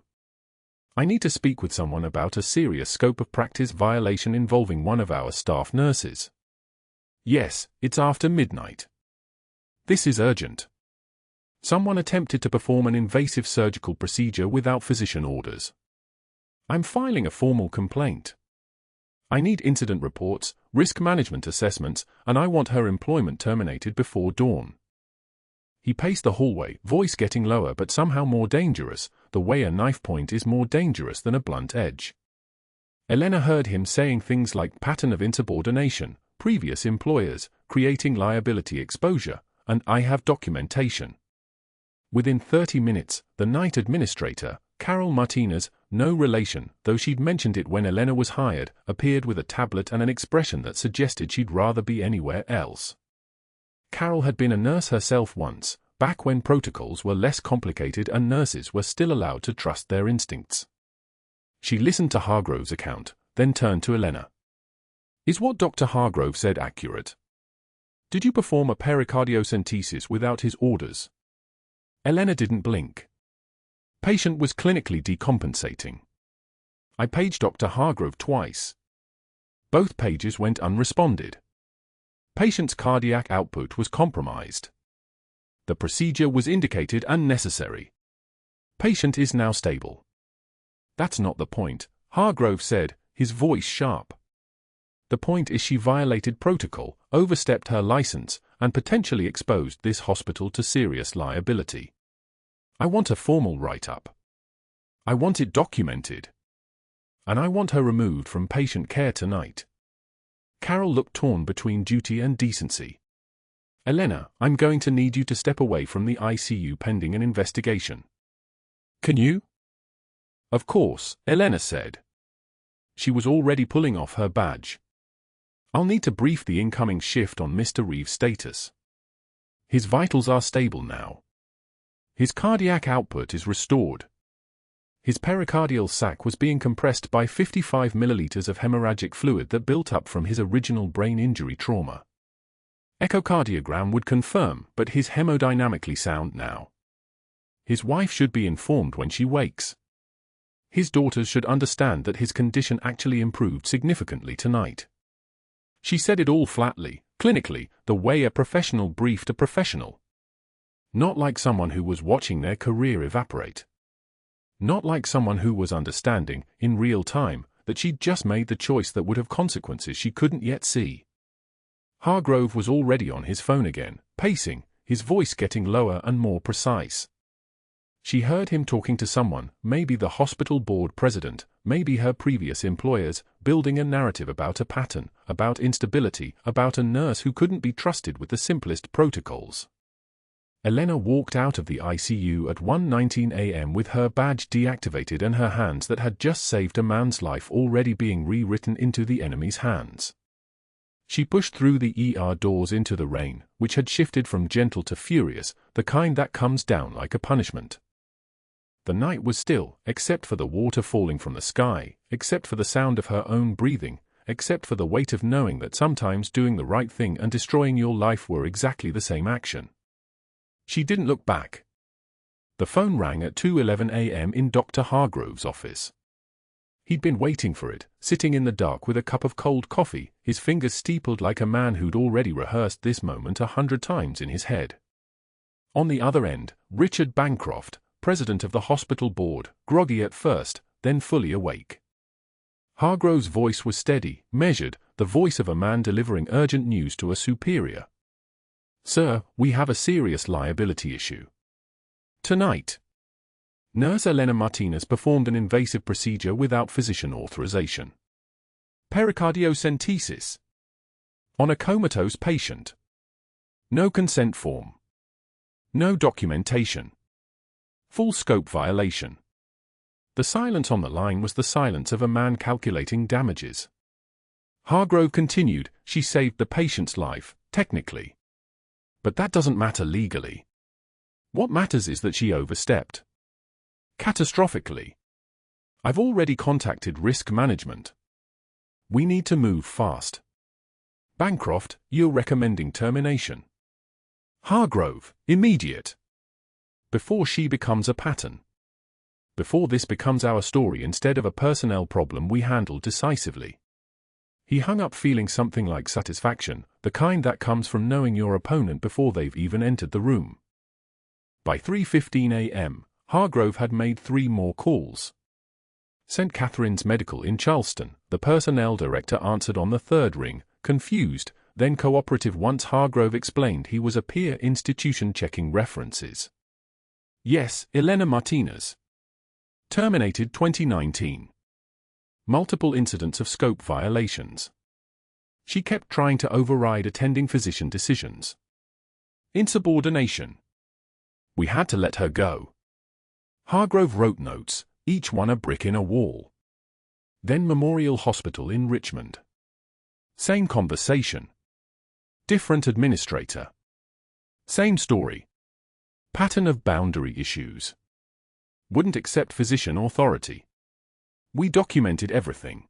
I need to speak with someone about a serious scope of practice violation involving one of our staff nurses. Yes, it's after midnight. This is urgent. Someone attempted to perform an invasive surgical procedure without physician orders. I'm filing a formal complaint. I need incident reports, risk management assessments, and I want her employment terminated before dawn. He paced the hallway, voice getting lower but somehow more dangerous, the way a knife point is more dangerous than a blunt edge. Elena heard him saying things like pattern of insubordination, previous employers, creating liability exposure, and I have documentation. Within 30 minutes, the night administrator, Carol Martinez, no relation, though she'd mentioned it when Elena was hired, appeared with a tablet and an expression that suggested she'd rather be anywhere else. Carol had been a nurse herself once, back when protocols were less complicated and nurses were still allowed to trust their instincts. She listened to Hargrove's account, then turned to Elena. Is what Dr. Hargrove said accurate? Did you perform a pericardiocentesis without his orders? Elena didn't blink. Patient was clinically decompensating. I paged Dr. Hargrove twice. Both pages went unresponded. Patient's cardiac output was compromised. The procedure was indicated unnecessary. Patient is now stable. That's not the point, Hargrove said, his voice sharp. The point is she violated protocol, overstepped her license, and potentially exposed this hospital to serious liability. I want a formal write-up. I want it documented. And I want her removed from patient care tonight. Carol looked torn between duty and decency. Elena, I'm going to need you to step away from the ICU pending an investigation. Can you? Of course, Elena said. She was already pulling off her badge. I'll need to brief the incoming shift on Mr. Reeves' status. His vitals are stable now. His cardiac output is restored. His pericardial sac was being compressed by 55 milliliters of hemorrhagic fluid that built up from his original brain injury trauma. Echocardiogram would confirm, but he's hemodynamically sound now. His wife should be informed when she wakes. His daughters should understand that his condition actually improved significantly tonight. She said it all flatly, clinically, the way a professional briefed a professional. Not like someone who was watching their career evaporate. Not like someone who was understanding, in real time, that she'd just made the choice that would have consequences she couldn't yet see. Hargrove was already on his phone again, pacing, his voice getting lower and more precise. She heard him talking to someone, maybe the hospital board president, maybe her previous employers, building a narrative about a pattern, about instability, about a nurse who couldn't be trusted with the simplest protocols. Elena walked out of the ICU at 1:19 a.m. with her badge deactivated and her hands that had just saved a man's life already being rewritten into the enemy's hands. She pushed through the ER doors into the rain, which had shifted from gentle to furious, the kind that comes down like a punishment. The night was still, except for the water falling from the sky, except for the sound of her own breathing, except for the weight of knowing that sometimes doing the right thing and destroying your life were exactly the same action. She didn't look back. The phone rang at 2:11 a.m. in Dr. Hargrove's office. He'd been waiting for it, sitting in the dark with a cup of cold coffee, his fingers steepled like a man who'd already rehearsed this moment 100 times in his head. On the other end, Richard Bancroft, president of the hospital board, groggy at first, then fully awake. Hargrove's voice was steady, measured, the voice of a man delivering urgent news to a superior. "Sir, we have a serious liability issue. Tonight, Nurse Elena Martinez performed an invasive procedure without physician authorization. Pericardiocentesis on a comatose patient. No consent form. No documentation. Full scope violation." The silence on the line was the silence of a man calculating damages. Hargrove continued, "She saved the patient's life, technically. But that doesn't matter legally. What matters is that she overstepped. Catastrophically. I've already contacted risk management. We need to move fast. Bancroft, you're recommending termination. Hargrove, immediate. Before she becomes a pattern. Before this becomes our story instead of a personnel problem we handle decisively." He hung up feeling something like satisfaction, the kind that comes from knowing your opponent before they've even entered the room. By 3:15 a.m., Hargrove had made 3 more calls. St. Catherine's Medical in Charleston, the personnel director answered on the 3rd ring, confused, then cooperative once Hargrove explained he was a peer institution checking references. "Yes, Elena Martinez. Terminated 2019. Multiple incidents of scope violations. She kept trying to override attending physician decisions. Insubordination. We had to let her go." Hargrove wrote notes, each one a brick in a wall. Then Memorial Hospital in Richmond. Same conversation. Different administrator. Same story. Pattern of boundary issues. Wouldn't accept physician authority. We documented everything.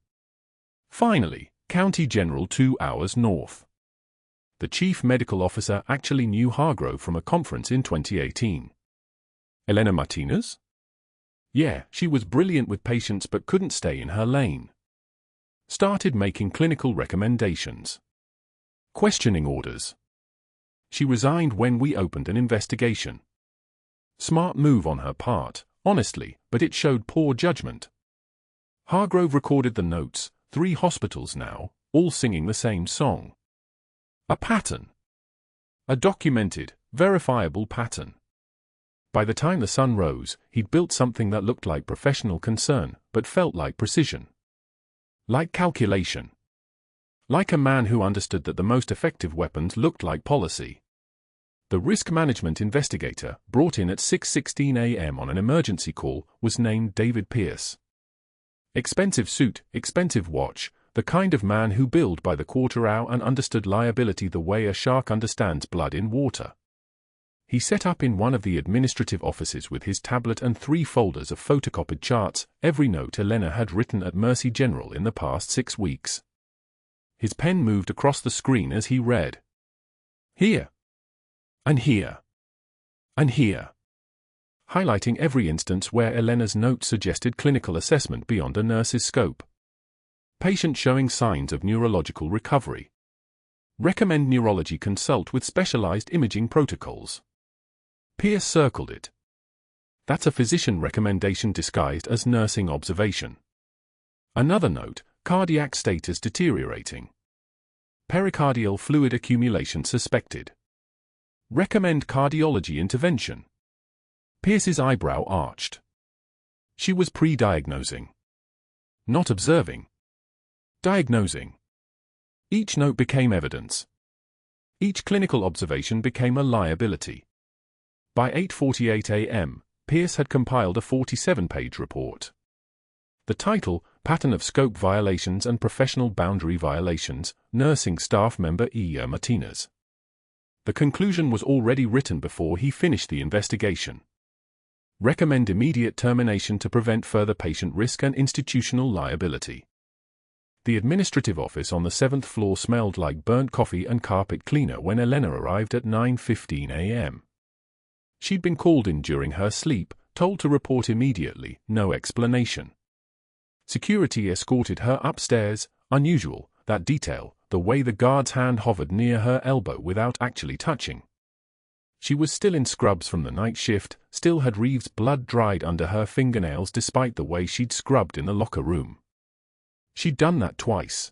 Finally, County General 2 hours north. The chief medical officer actually knew Hargrove from a conference in 2018. "Elena Martinez?" "Yeah, she was brilliant with patients but couldn't stay in her lane. Started making clinical recommendations. Questioning orders. She resigned when we opened an investigation. Smart move on her part, honestly, but it showed poor judgment." Hargrove recorded the notes, 3 hospitals now, all singing the same song. A pattern. A documented, verifiable pattern. By the time the sun rose, he'd built something that looked like professional concern, but felt like precision. Like calculation. Like a man who understood that the most effective weapons looked like policy. The risk management investigator, brought in at 6:16 a.m. on an emergency call, was named David Pierce. Expensive suit, expensive watch, the kind of man who billed by the quarter hour and understood liability the way a shark understands blood in water. He set up in one of the administrative offices with his tablet and 3 folders of photocopied charts, every note Elena had written at Mercy General in the past 6 weeks. His pen moved across the screen as he read. Here. And here. And here. Highlighting every instance where Elena's note suggested clinical assessment beyond a nurse's scope. Patient showing signs of neurological recovery. Recommend neurology consult with specialized imaging protocols. Pierce circled it. That's a physician recommendation disguised as nursing observation. Another note, cardiac status deteriorating. Pericardial fluid accumulation suspected. Recommend cardiology intervention. Pierce's eyebrow arched. She was pre-diagnosing. Not observing. Diagnosing. Each note became evidence. Each clinical observation became a liability. By 8:48 a.m., Pierce had compiled a 47-page report. The title, Pattern of Scope Violations and Professional Boundary Violations, Nursing Staff Member Elena Martinez. The conclusion was already written before he finished the investigation. Recommend immediate termination to prevent further patient risk and institutional liability. The administrative office on the 7th floor smelled like burnt coffee and carpet cleaner when Elena arrived at 9:15 a.m. She'd been called in during her sleep, told to report immediately, no explanation. Security escorted her upstairs, unusual, that detail, the way the guard's hand hovered near her elbow without actually touching. She was still in scrubs from the night shift, still had Reeves' blood dried under her fingernails despite the way she'd scrubbed in the locker room. She'd done that twice.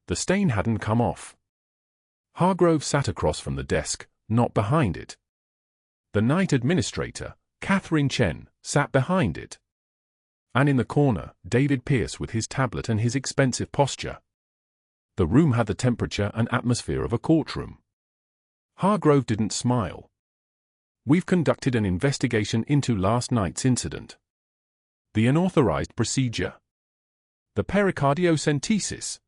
The stain hadn't come off. Hargrove sat across from the desk, not behind it. The night administrator, Catherine Chen, sat behind it. And in the corner, David Pierce with his tablet and his expensive posture. The room had the temperature and atmosphere of a courtroom. Hargrove didn't smile. "We've conducted an investigation into last night's incident. The unauthorized procedure. The pericardiocentesis."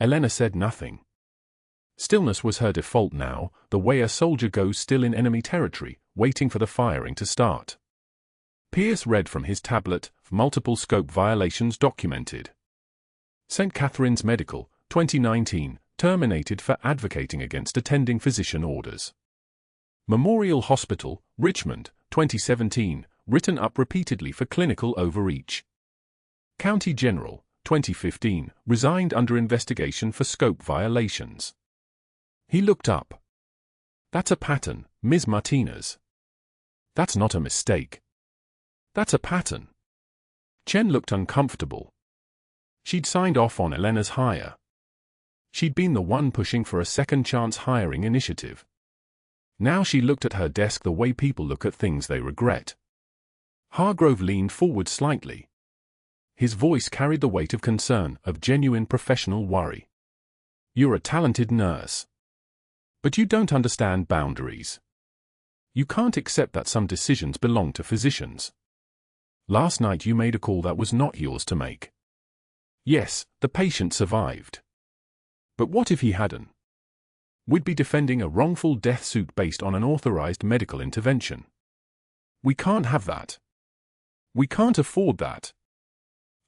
Elena said nothing. Stillness was her default now, the way a soldier goes still in enemy territory, waiting for the firing to start. Pierce read from his tablet, multiple scope violations documented. St. Catherine's Medical, 2019, terminated for advocating against attending physician orders. Memorial Hospital, Richmond, 2017, written up repeatedly for clinical overreach. County General, 2015, resigned under investigation for scope violations. He looked up. "That's a pattern, Ms. Martinez. That's not a mistake. That's a pattern." Chen looked uncomfortable. She'd signed off on Elena's hire. She'd been the one pushing for a second-chance hiring initiative. Now she looked at her desk the way people look at things they regret. Hargrove leaned forward slightly. His voice carried the weight of concern, of genuine professional worry. "You're a talented nurse. But you don't understand boundaries. You can't accept that some decisions belong to physicians. Last night you made a call that was not yours to make. Yes, the patient survived. But what if he hadn't? We'd be defending a wrongful death suit based on an authorized medical intervention. We can't have that. We can't afford that.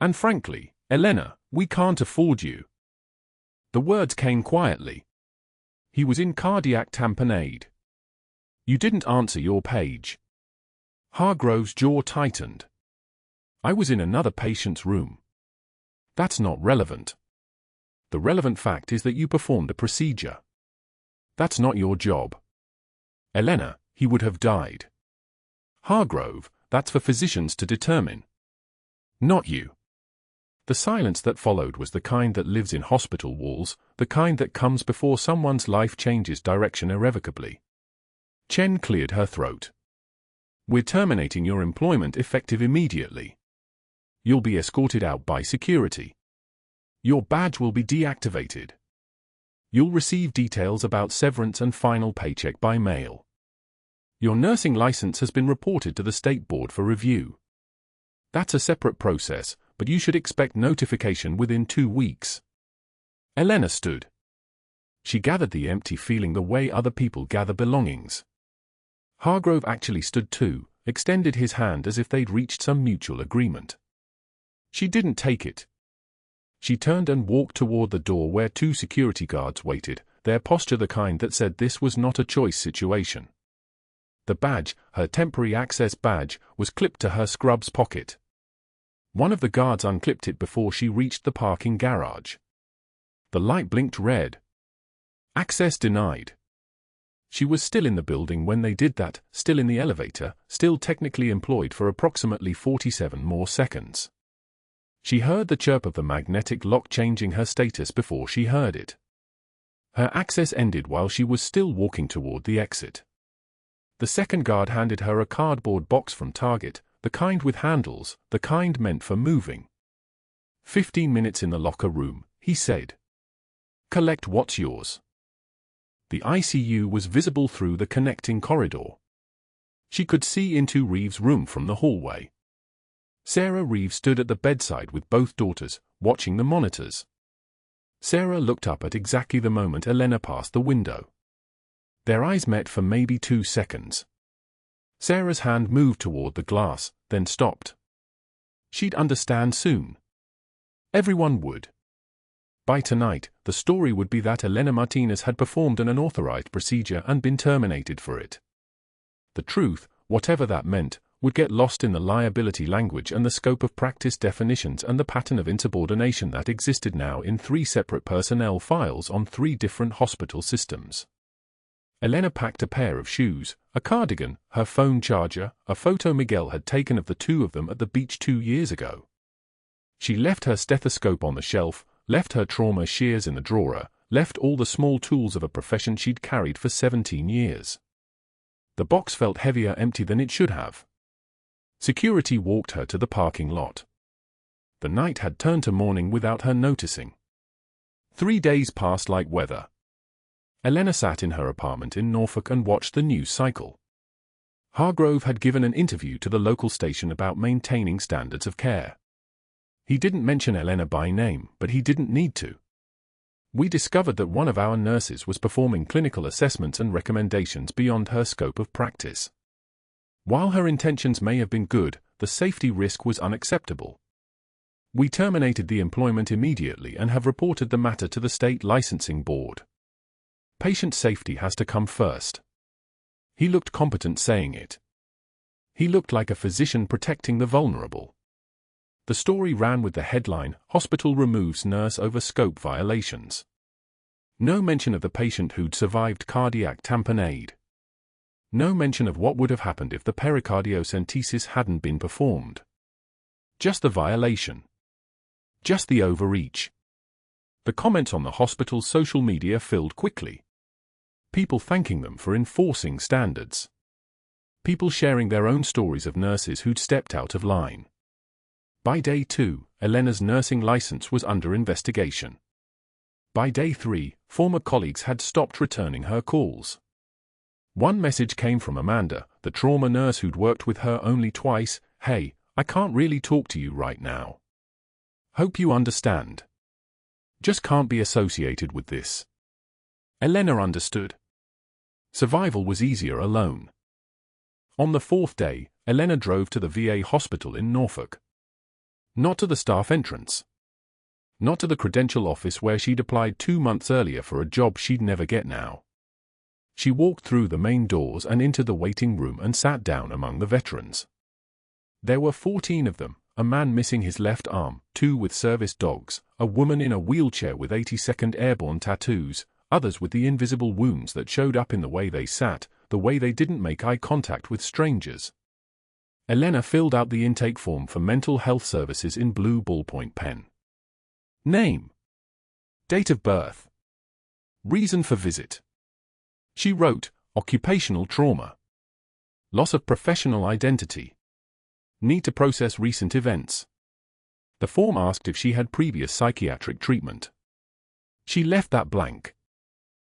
And frankly, Elena, we can't afford you." The words came quietly. He was in cardiac tamponade. "You didn't answer your page." Hargrove's jaw tightened. "I was in another patient's room." "That's not relevant. The relevant fact is that you performed a procedure. That's not your job. Elena, he would have died." "Hargrove, that's for physicians to determine. Not you." The silence that followed was the kind that lives in hospital walls, the kind that comes before someone's life changes direction irrevocably. Chen cleared her throat. "We're terminating your employment effective immediately. You'll be escorted out by security. Your badge will be deactivated. You'll receive details about severance and final paycheck by mail. Your nursing license has been reported to the State Board for review. That's a separate process, but you should expect notification within 2 weeks." Elena stood. She gathered the empty feeling the way other people gather belongings. Hargrove actually stood too, extended his hand as if they'd reached some mutual agreement. She didn't take it. She turned and walked toward the door where 2 security guards waited, their posture the kind that said this was not a choice situation. The badge, her temporary access badge, was clipped to her scrub's pocket. One of the guards unclipped it before she reached the parking garage. The light blinked red. Access denied. She was still in the building when they did that, still in the elevator, still technically employed for approximately 47 more seconds. She heard the chirp of the magnetic lock changing her status before she heard it. Her access ended while she was still walking toward the exit. The second guard handed her a cardboard box from Target, the kind with handles, the kind meant for moving. 15 minutes in the locker room, he said. Collect what's yours. The ICU was visible through the connecting corridor. She could see into Reeves' room from the hallway. Sarah Reeves stood at the bedside with both daughters, watching the monitors. Sarah looked up at exactly the moment Elena passed the window. Their eyes met for maybe 2 seconds. Sarah's hand moved toward the glass, then stopped. She'd understand soon. Everyone would. By tonight, the story would be that Elena Martinez had performed an unauthorized procedure and been terminated for it. The truth, whatever that meant, would get lost in the liability language and the scope of practice definitions and the pattern of insubordination that existed now in 3 separate personnel files on 3 different hospital systems. Elena packed a pair of shoes, a cardigan, her phone charger, a photo Miguel had taken of the 2 of them at the beach 2 years ago. She left her stethoscope on the shelf, left her trauma shears in the drawer, left all the small tools of a profession she'd carried for 17 years. The box felt heavier empty than it should have. Security walked her to the parking lot. The night had turned to morning without her noticing. 3 days passed like weather. Elena sat in her apartment in Norfolk and watched the news cycle. Hargrove had given an interview to the local station about maintaining standards of care. He didn't mention Elena by name, but he didn't need to. We discovered that one of our nurses was performing clinical assessments and recommendations beyond her scope of practice. While her intentions may have been good, the safety risk was unacceptable. We terminated the employment immediately and have reported the matter to the state licensing board. Patient safety has to come first. He looked competent saying it. He looked like a physician protecting the vulnerable. The story ran with the headline, "Hospital Removes Nurse Over Scope Violations." No mention of the patient who'd survived cardiac tamponade. No mention of what would have happened if the pericardiocentesis hadn't been performed. Just the violation. Just the overreach. The comments on the hospital's social media filled quickly. People thanking them for enforcing standards. People sharing their own stories of nurses who'd stepped out of line. By day 2, Elena's nursing license was under investigation. By day 3, former colleagues had stopped returning her calls. One message came from Amanda, the trauma nurse who'd worked with her only twice. "Hey, I can't really talk to you right now. Hope you understand. Just can't be associated with this." Elena understood. Survival was easier alone. On the 4th day, Elena drove to the VA hospital in Norfolk. Not to the staff entrance. Not to the credential office where she'd applied 2 months earlier for a job she'd never get now. She walked through the main doors and into the waiting room and sat down among the veterans. There were 14 of them, a man missing his left arm, 2 with service dogs, a woman in a wheelchair with 82nd Airborne tattoos, others with the invisible wounds that showed up in the way they sat, the way they didn't make eye contact with strangers. Elena filled out the intake form for mental health services in blue ballpoint pen. Name. Date of birth. Reason for visit. She wrote, occupational trauma. Loss of professional identity. Need to process recent events. The form asked if she had previous psychiatric treatment. She left that blank.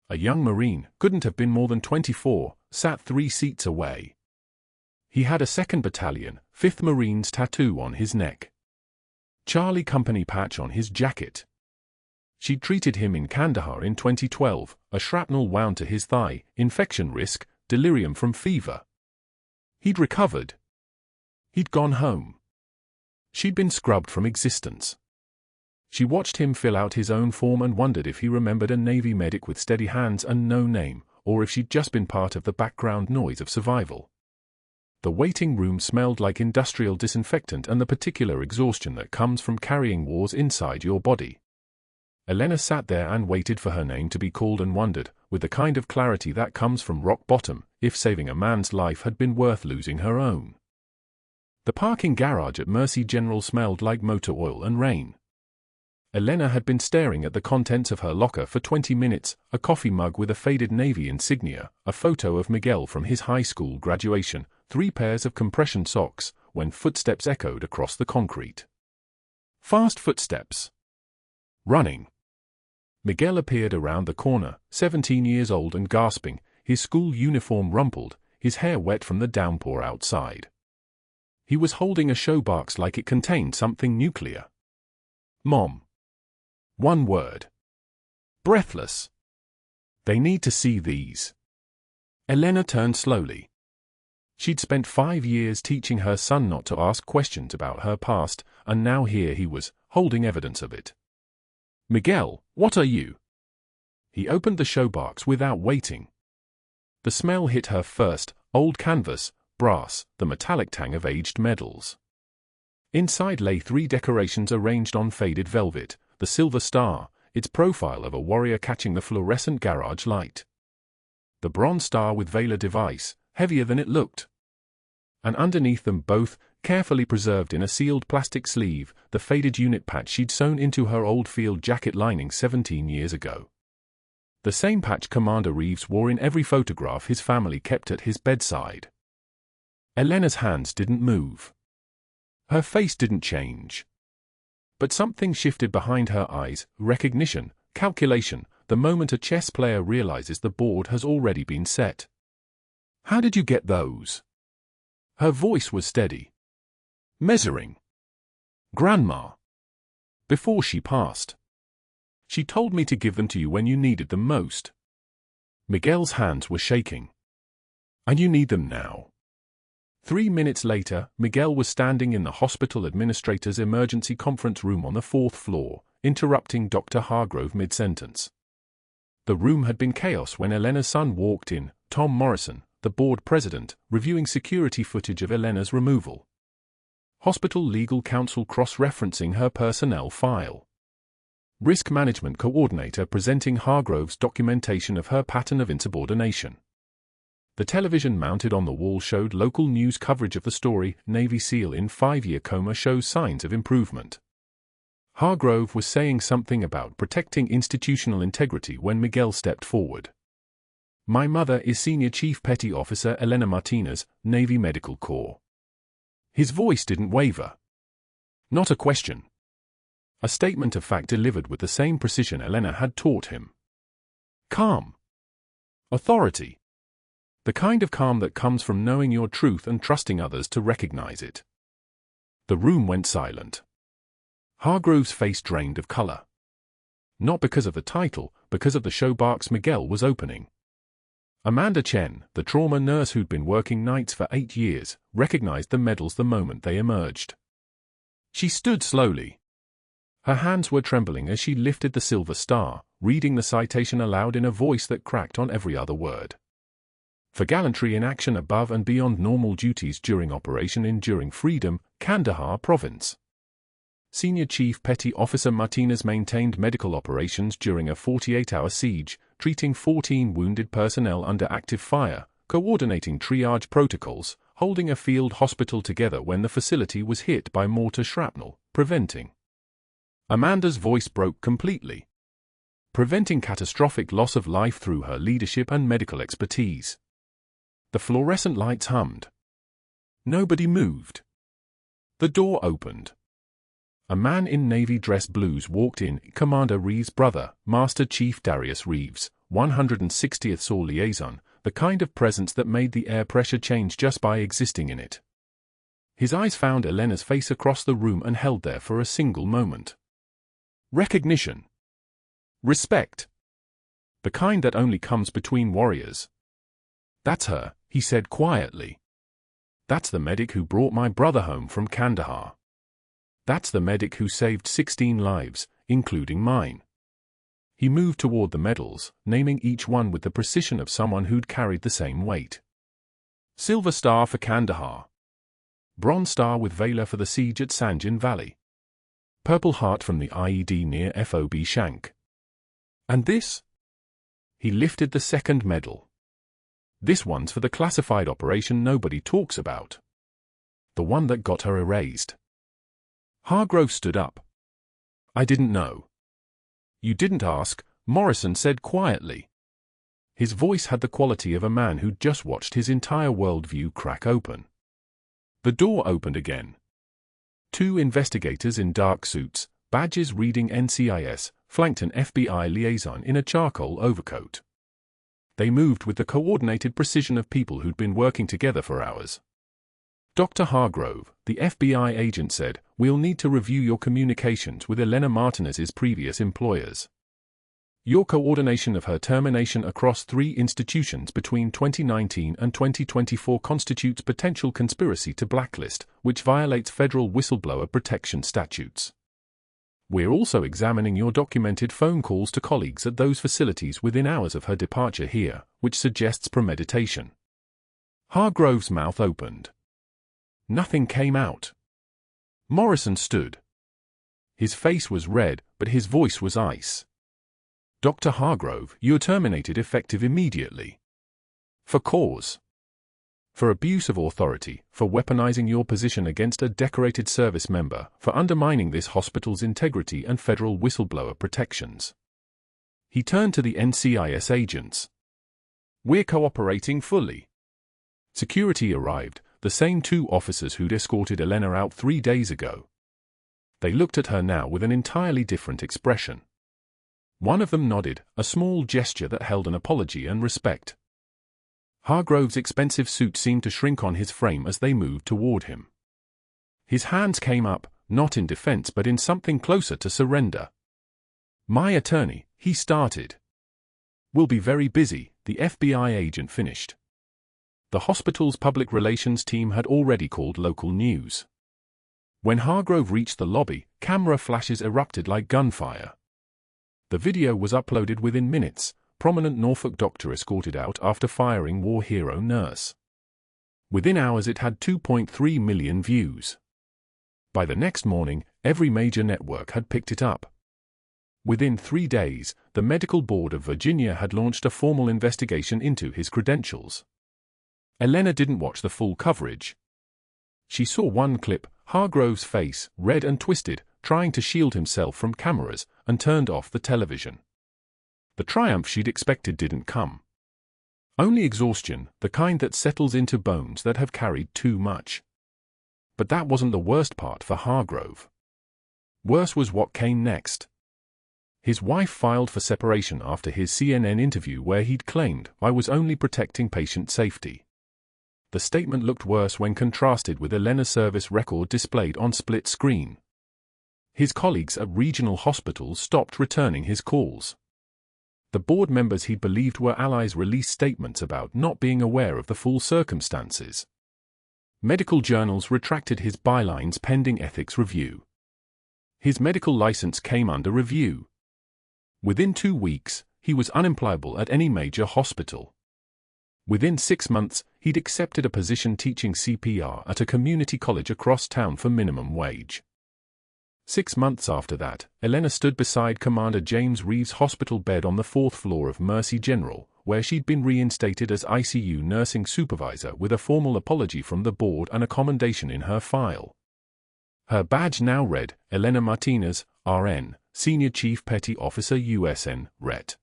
A young Marine, couldn't have been more than 24, sat 3 seats away. He had a 2nd Battalion, 5th Marines tattoo on his neck. Charlie Company patch on his jacket. She'd treated him in Kandahar in 2012, a shrapnel wound to his thigh, infection risk, delirium from fever. He'd recovered. He'd gone home. She'd been scrubbed from existence. She watched him fill out his own form and wondered if he remembered a Navy medic with steady hands and no name, or if she'd just been part of the background noise of survival. The waiting room smelled like industrial disinfectant and the particular exhaustion that comes from carrying wars inside your body. Elena sat there and waited for her name to be called and wondered, with the kind of clarity that comes from rock bottom, if saving a man's life had been worth losing her own. The parking garage at Mercy General smelled like motor oil and rain. Elena had been staring at the contents of her locker for 20 minutes, a coffee mug with a faded Navy insignia, a photo of Miguel from his high school graduation, 3 pairs of compression socks, when footsteps echoed across the concrete. Fast footsteps. Running. Miguel appeared around the corner, 17 years old and gasping, his school uniform rumpled, his hair wet from the downpour outside. He was holding a showbox like it contained something nuclear. Mom. One word. Breathless. They need to see these. Elena turned slowly. She'd spent 5 years teaching her son not to ask questions about her past, and now here he was, holding evidence of it. Miguel, what are you? He opened the showbox without waiting. The smell hit her first, old canvas, brass, the metallic tang of aged medals. Inside lay 3 decorations arranged on faded velvet, the silver star, its profile of a warrior catching the fluorescent garage light. The bronze star with velar device, heavier than it looked. And underneath them both, carefully preserved in a sealed plastic sleeve, the faded unit patch she'd sewn into her old field jacket lining 17 years ago. The same patch Commander Reeves wore in every photograph his family kept at his bedside. Elena's hands didn't move. Her face didn't change. But something shifted behind her eyes, recognition, calculation, the moment a chess player realizes the board has already been set. How did you get those? Her voice was steady. Measuring. Grandma. Before she passed. She told me to give them to you when you needed them most. Miguel's hands were shaking. And you need them now. 3 minutes later, Miguel was standing in the hospital administrator's emergency conference room on the 4th floor, interrupting Dr. Hargrove mid-sentence. The room had been chaos when Elena's son walked in, Tom Morrison, the board president, reviewing security footage of Elena's removal. Hospital legal counsel cross-referencing her personnel file. Risk management coordinator presenting Hargrove's documentation of her pattern of insubordination. The television mounted on the wall showed local news coverage of the story, Navy SEAL in 5-year coma shows signs of improvement. Hargrove was saying something about protecting institutional integrity when Miguel stepped forward. My mother is Senior Chief Petty Officer Elena Martinez, Navy Medical Corps. His voice didn't waver. Not a question. A statement of fact delivered with the same precision Elena had taught him. Calm. Authority. The kind of calm that comes from knowing your truth and trusting others to recognize it. The room went silent. Hargrove's face drained of color. Not because of the title, because of the show box Miguel was opening. Amanda Chen, the trauma nurse who'd been working nights for 8 years, recognized the medals the moment they emerged. She stood slowly. Her hands were trembling as she lifted the silver star, reading the citation aloud in a voice that cracked on every other word. For gallantry in action above and beyond normal duties during Operation Enduring Freedom, Kandahar Province. Senior Chief Petty Officer Martinez maintained medical operations during a 48-hour siege, treating 14 wounded personnel under active fire, coordinating triage protocols, holding a field hospital together when the facility was hit by mortar shrapnel, preventing. Amanda's voice broke completely. Preventing catastrophic loss of life through her leadership and medical expertise. The fluorescent lights hummed. Nobody moved. The door opened. A man in navy dress blues walked in, Commander Reeves' brother, Master Chief Darius Reeves, 160th SOAR liaison, the kind of presence that made the air pressure change just by existing in it. His eyes found Elena's face across the room and held there for a single moment. Recognition. Respect. The kind that only comes between warriors. That's her, he said quietly. That's the medic who brought my brother home from Kandahar. That's the medic who saved 16 lives, including mine. He moved toward the medals, naming each one with the precision of someone who'd carried the same weight. Silver Star for Kandahar. Bronze Star with Valor for the siege at Sanjin Valley. Purple Heart from the IED near FOB Shank. And this? He lifted the second medal. This one's for the classified operation nobody talks about. The one that got her erased. Hargrove stood up. I didn't know. You didn't ask, Morrison said quietly. His voice had the quality of a man who'd just watched his entire worldview crack open. The door opened again. 2 investigators in dark suits, badges reading NCIS, flanked an FBI liaison in a charcoal overcoat. They moved with the coordinated precision of people who'd been working together for hours. Dr. Hargrove, the FBI agent said, we'll need to review your communications with Elena Martinez's previous employers. Your coordination of her termination across 3 institutions between 2019 and 2024 constitutes potential conspiracy to blacklist, which violates federal whistleblower protection statutes. We're also examining your documented phone calls to colleagues at those facilities within hours of her departure here, which suggests premeditation. Hargrove's mouth opened. Nothing came out. Morrison stood. His face was red, but his voice was ice. Dr. Hargrove, you're terminated effective immediately. For cause. For abuse of authority, for weaponizing your position against a decorated service member, for undermining this hospital's integrity and federal whistleblower protections. He turned to the NCIS agents. "We're cooperating fully." Security arrived, the same two officers who'd escorted Elena out 3 days ago. They looked at her now with an entirely different expression. One of them nodded, a small gesture that held an apology and respect. Hargrove's expensive suit seemed to shrink on his frame as they moved toward him. His hands came up, not in defense but in something closer to surrender. "My attorney," he started. "Will be very busy," the FBI agent finished. The hospital's public relations team had already called local news. When Hargrove reached the lobby, camera flashes erupted like gunfire. The video was uploaded within minutes. Prominent Norfolk doctor escorted out after firing war hero nurse. Within hours it had 2.3 million views. By the next morning, every major network had picked it up. Within 3 days, the Medical Board of Virginia had launched a formal investigation into his credentials. Elena didn't watch the full coverage. She saw one clip, Hargrove's face, red and twisted, trying to shield himself from cameras, and turned off the television. The triumph she'd expected didn't come. Only exhaustion, the kind that settles into bones that have carried too much. But that wasn't the worst part for Hargrove. Worse was what came next. His wife filed for separation after his CNN interview where he'd claimed, "I was only protecting patient safety." The statement looked worse when contrasted with Elena's service record displayed on split screen. His colleagues at regional hospitals stopped returning his calls. The board members he believed were allies released statements about not being aware of the full circumstances. Medical journals retracted his bylines pending ethics review. His medical license came under review. Within 2 weeks, he was unemployable at any major hospital. Within 6 months, he'd accepted a position teaching CPR at a community college across town for minimum wage. 6 months after that, Elena stood beside Commander James Reeves' hospital bed on the 4th floor of Mercy General, where she'd been reinstated as ICU nursing supervisor with a formal apology from the board and a commendation in her file. Her badge now read, Elena Martinez, RN, Senior Chief Petty Officer USN, RET.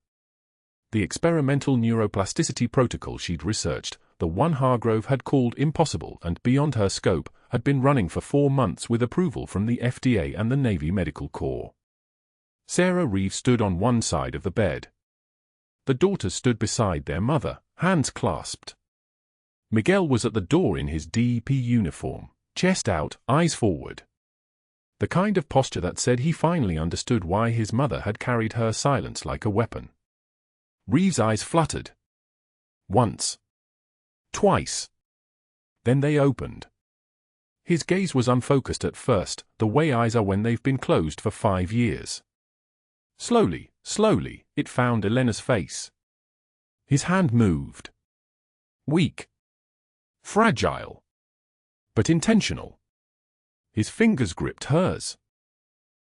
The experimental neuroplasticity protocol she'd researched, the one Hargrove had called impossible and beyond her scope, had been running for 4 months with approval from the FDA and the Navy Medical Corps. Sarah Reeves stood on one side of the bed. The daughters stood beside their mother, hands clasped. Miguel was at the door in his DEP uniform, chest out, eyes forward. The kind of posture that said he finally understood why his mother had carried her silence like a weapon. Reeves' eyes fluttered. Once. Twice. Then they opened. His gaze was unfocused at first, the way eyes are when they've been closed for 5 years. Slowly, slowly, it found Elena's face. His hand moved. Weak. Fragile. But intentional. His fingers gripped hers.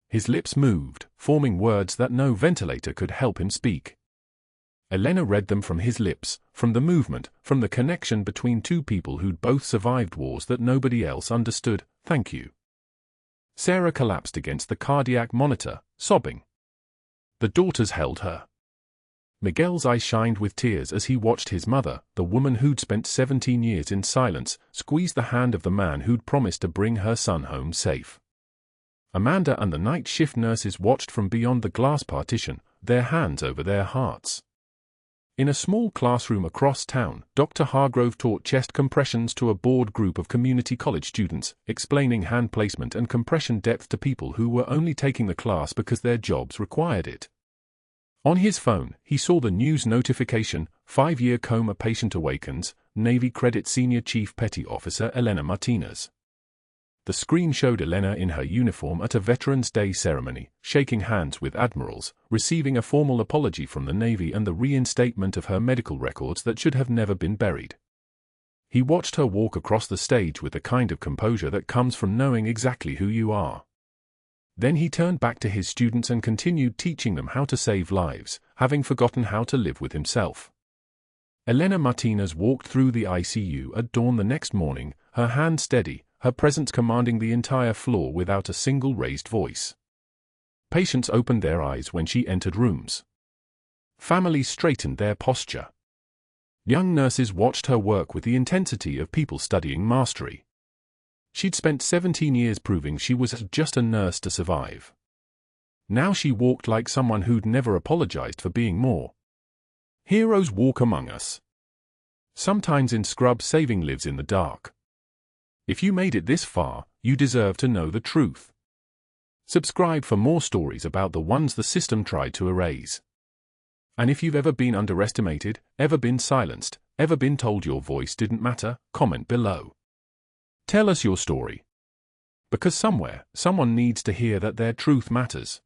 His lips moved, forming words that no ventilator could help him speak. Elena read them from his lips, from the movement, from the connection between two people who'd both survived wars that nobody else understood. "Thank you." Sarah collapsed against the cardiac monitor, sobbing. The daughters held her. Miguel's eyes shined with tears as he watched his mother, the woman who'd spent 17 years in silence, squeeze the hand of the man who'd promised to bring her son home safe. Amanda and the night shift nurses watched from beyond the glass partition, their hands over their hearts. In a small classroom across town, Dr. Hargrove taught chest compressions to a bored group of community college students, explaining hand placement and compression depth to people who were only taking the class because their jobs required it. On his phone, he saw the news notification, 5-year coma patient awakens, Navy Credit Senior Chief Petty Officer Elena Martinez. The screen showed Elena in her uniform at a Veterans Day ceremony, shaking hands with admirals, receiving a formal apology from the Navy and the reinstatement of her medical records that should have never been buried. He watched her walk across the stage with the kind of composure that comes from knowing exactly who you are. Then he turned back to his students and continued teaching them how to save lives, having forgotten how to live with himself. Elena Martinez walked through the ICU at dawn the next morning, her hand steady, her presence commanding the entire floor without a single raised voice. Patients opened their eyes when she entered rooms. Families straightened their posture. Young nurses watched her work with the intensity of people studying mastery. She'd spent 17 years proving she was just a nurse to survive. Now she walked like someone who'd never apologized for being more. Heroes walk among us. Sometimes in scrub, saving lives in the dark. If you made it this far, you deserve to know the truth. Subscribe for more stories about the ones the system tried to erase. And if you've ever been underestimated, ever been silenced, ever been told your voice didn't matter, comment below. Tell us your story. Because somewhere, someone needs to hear that their truth matters.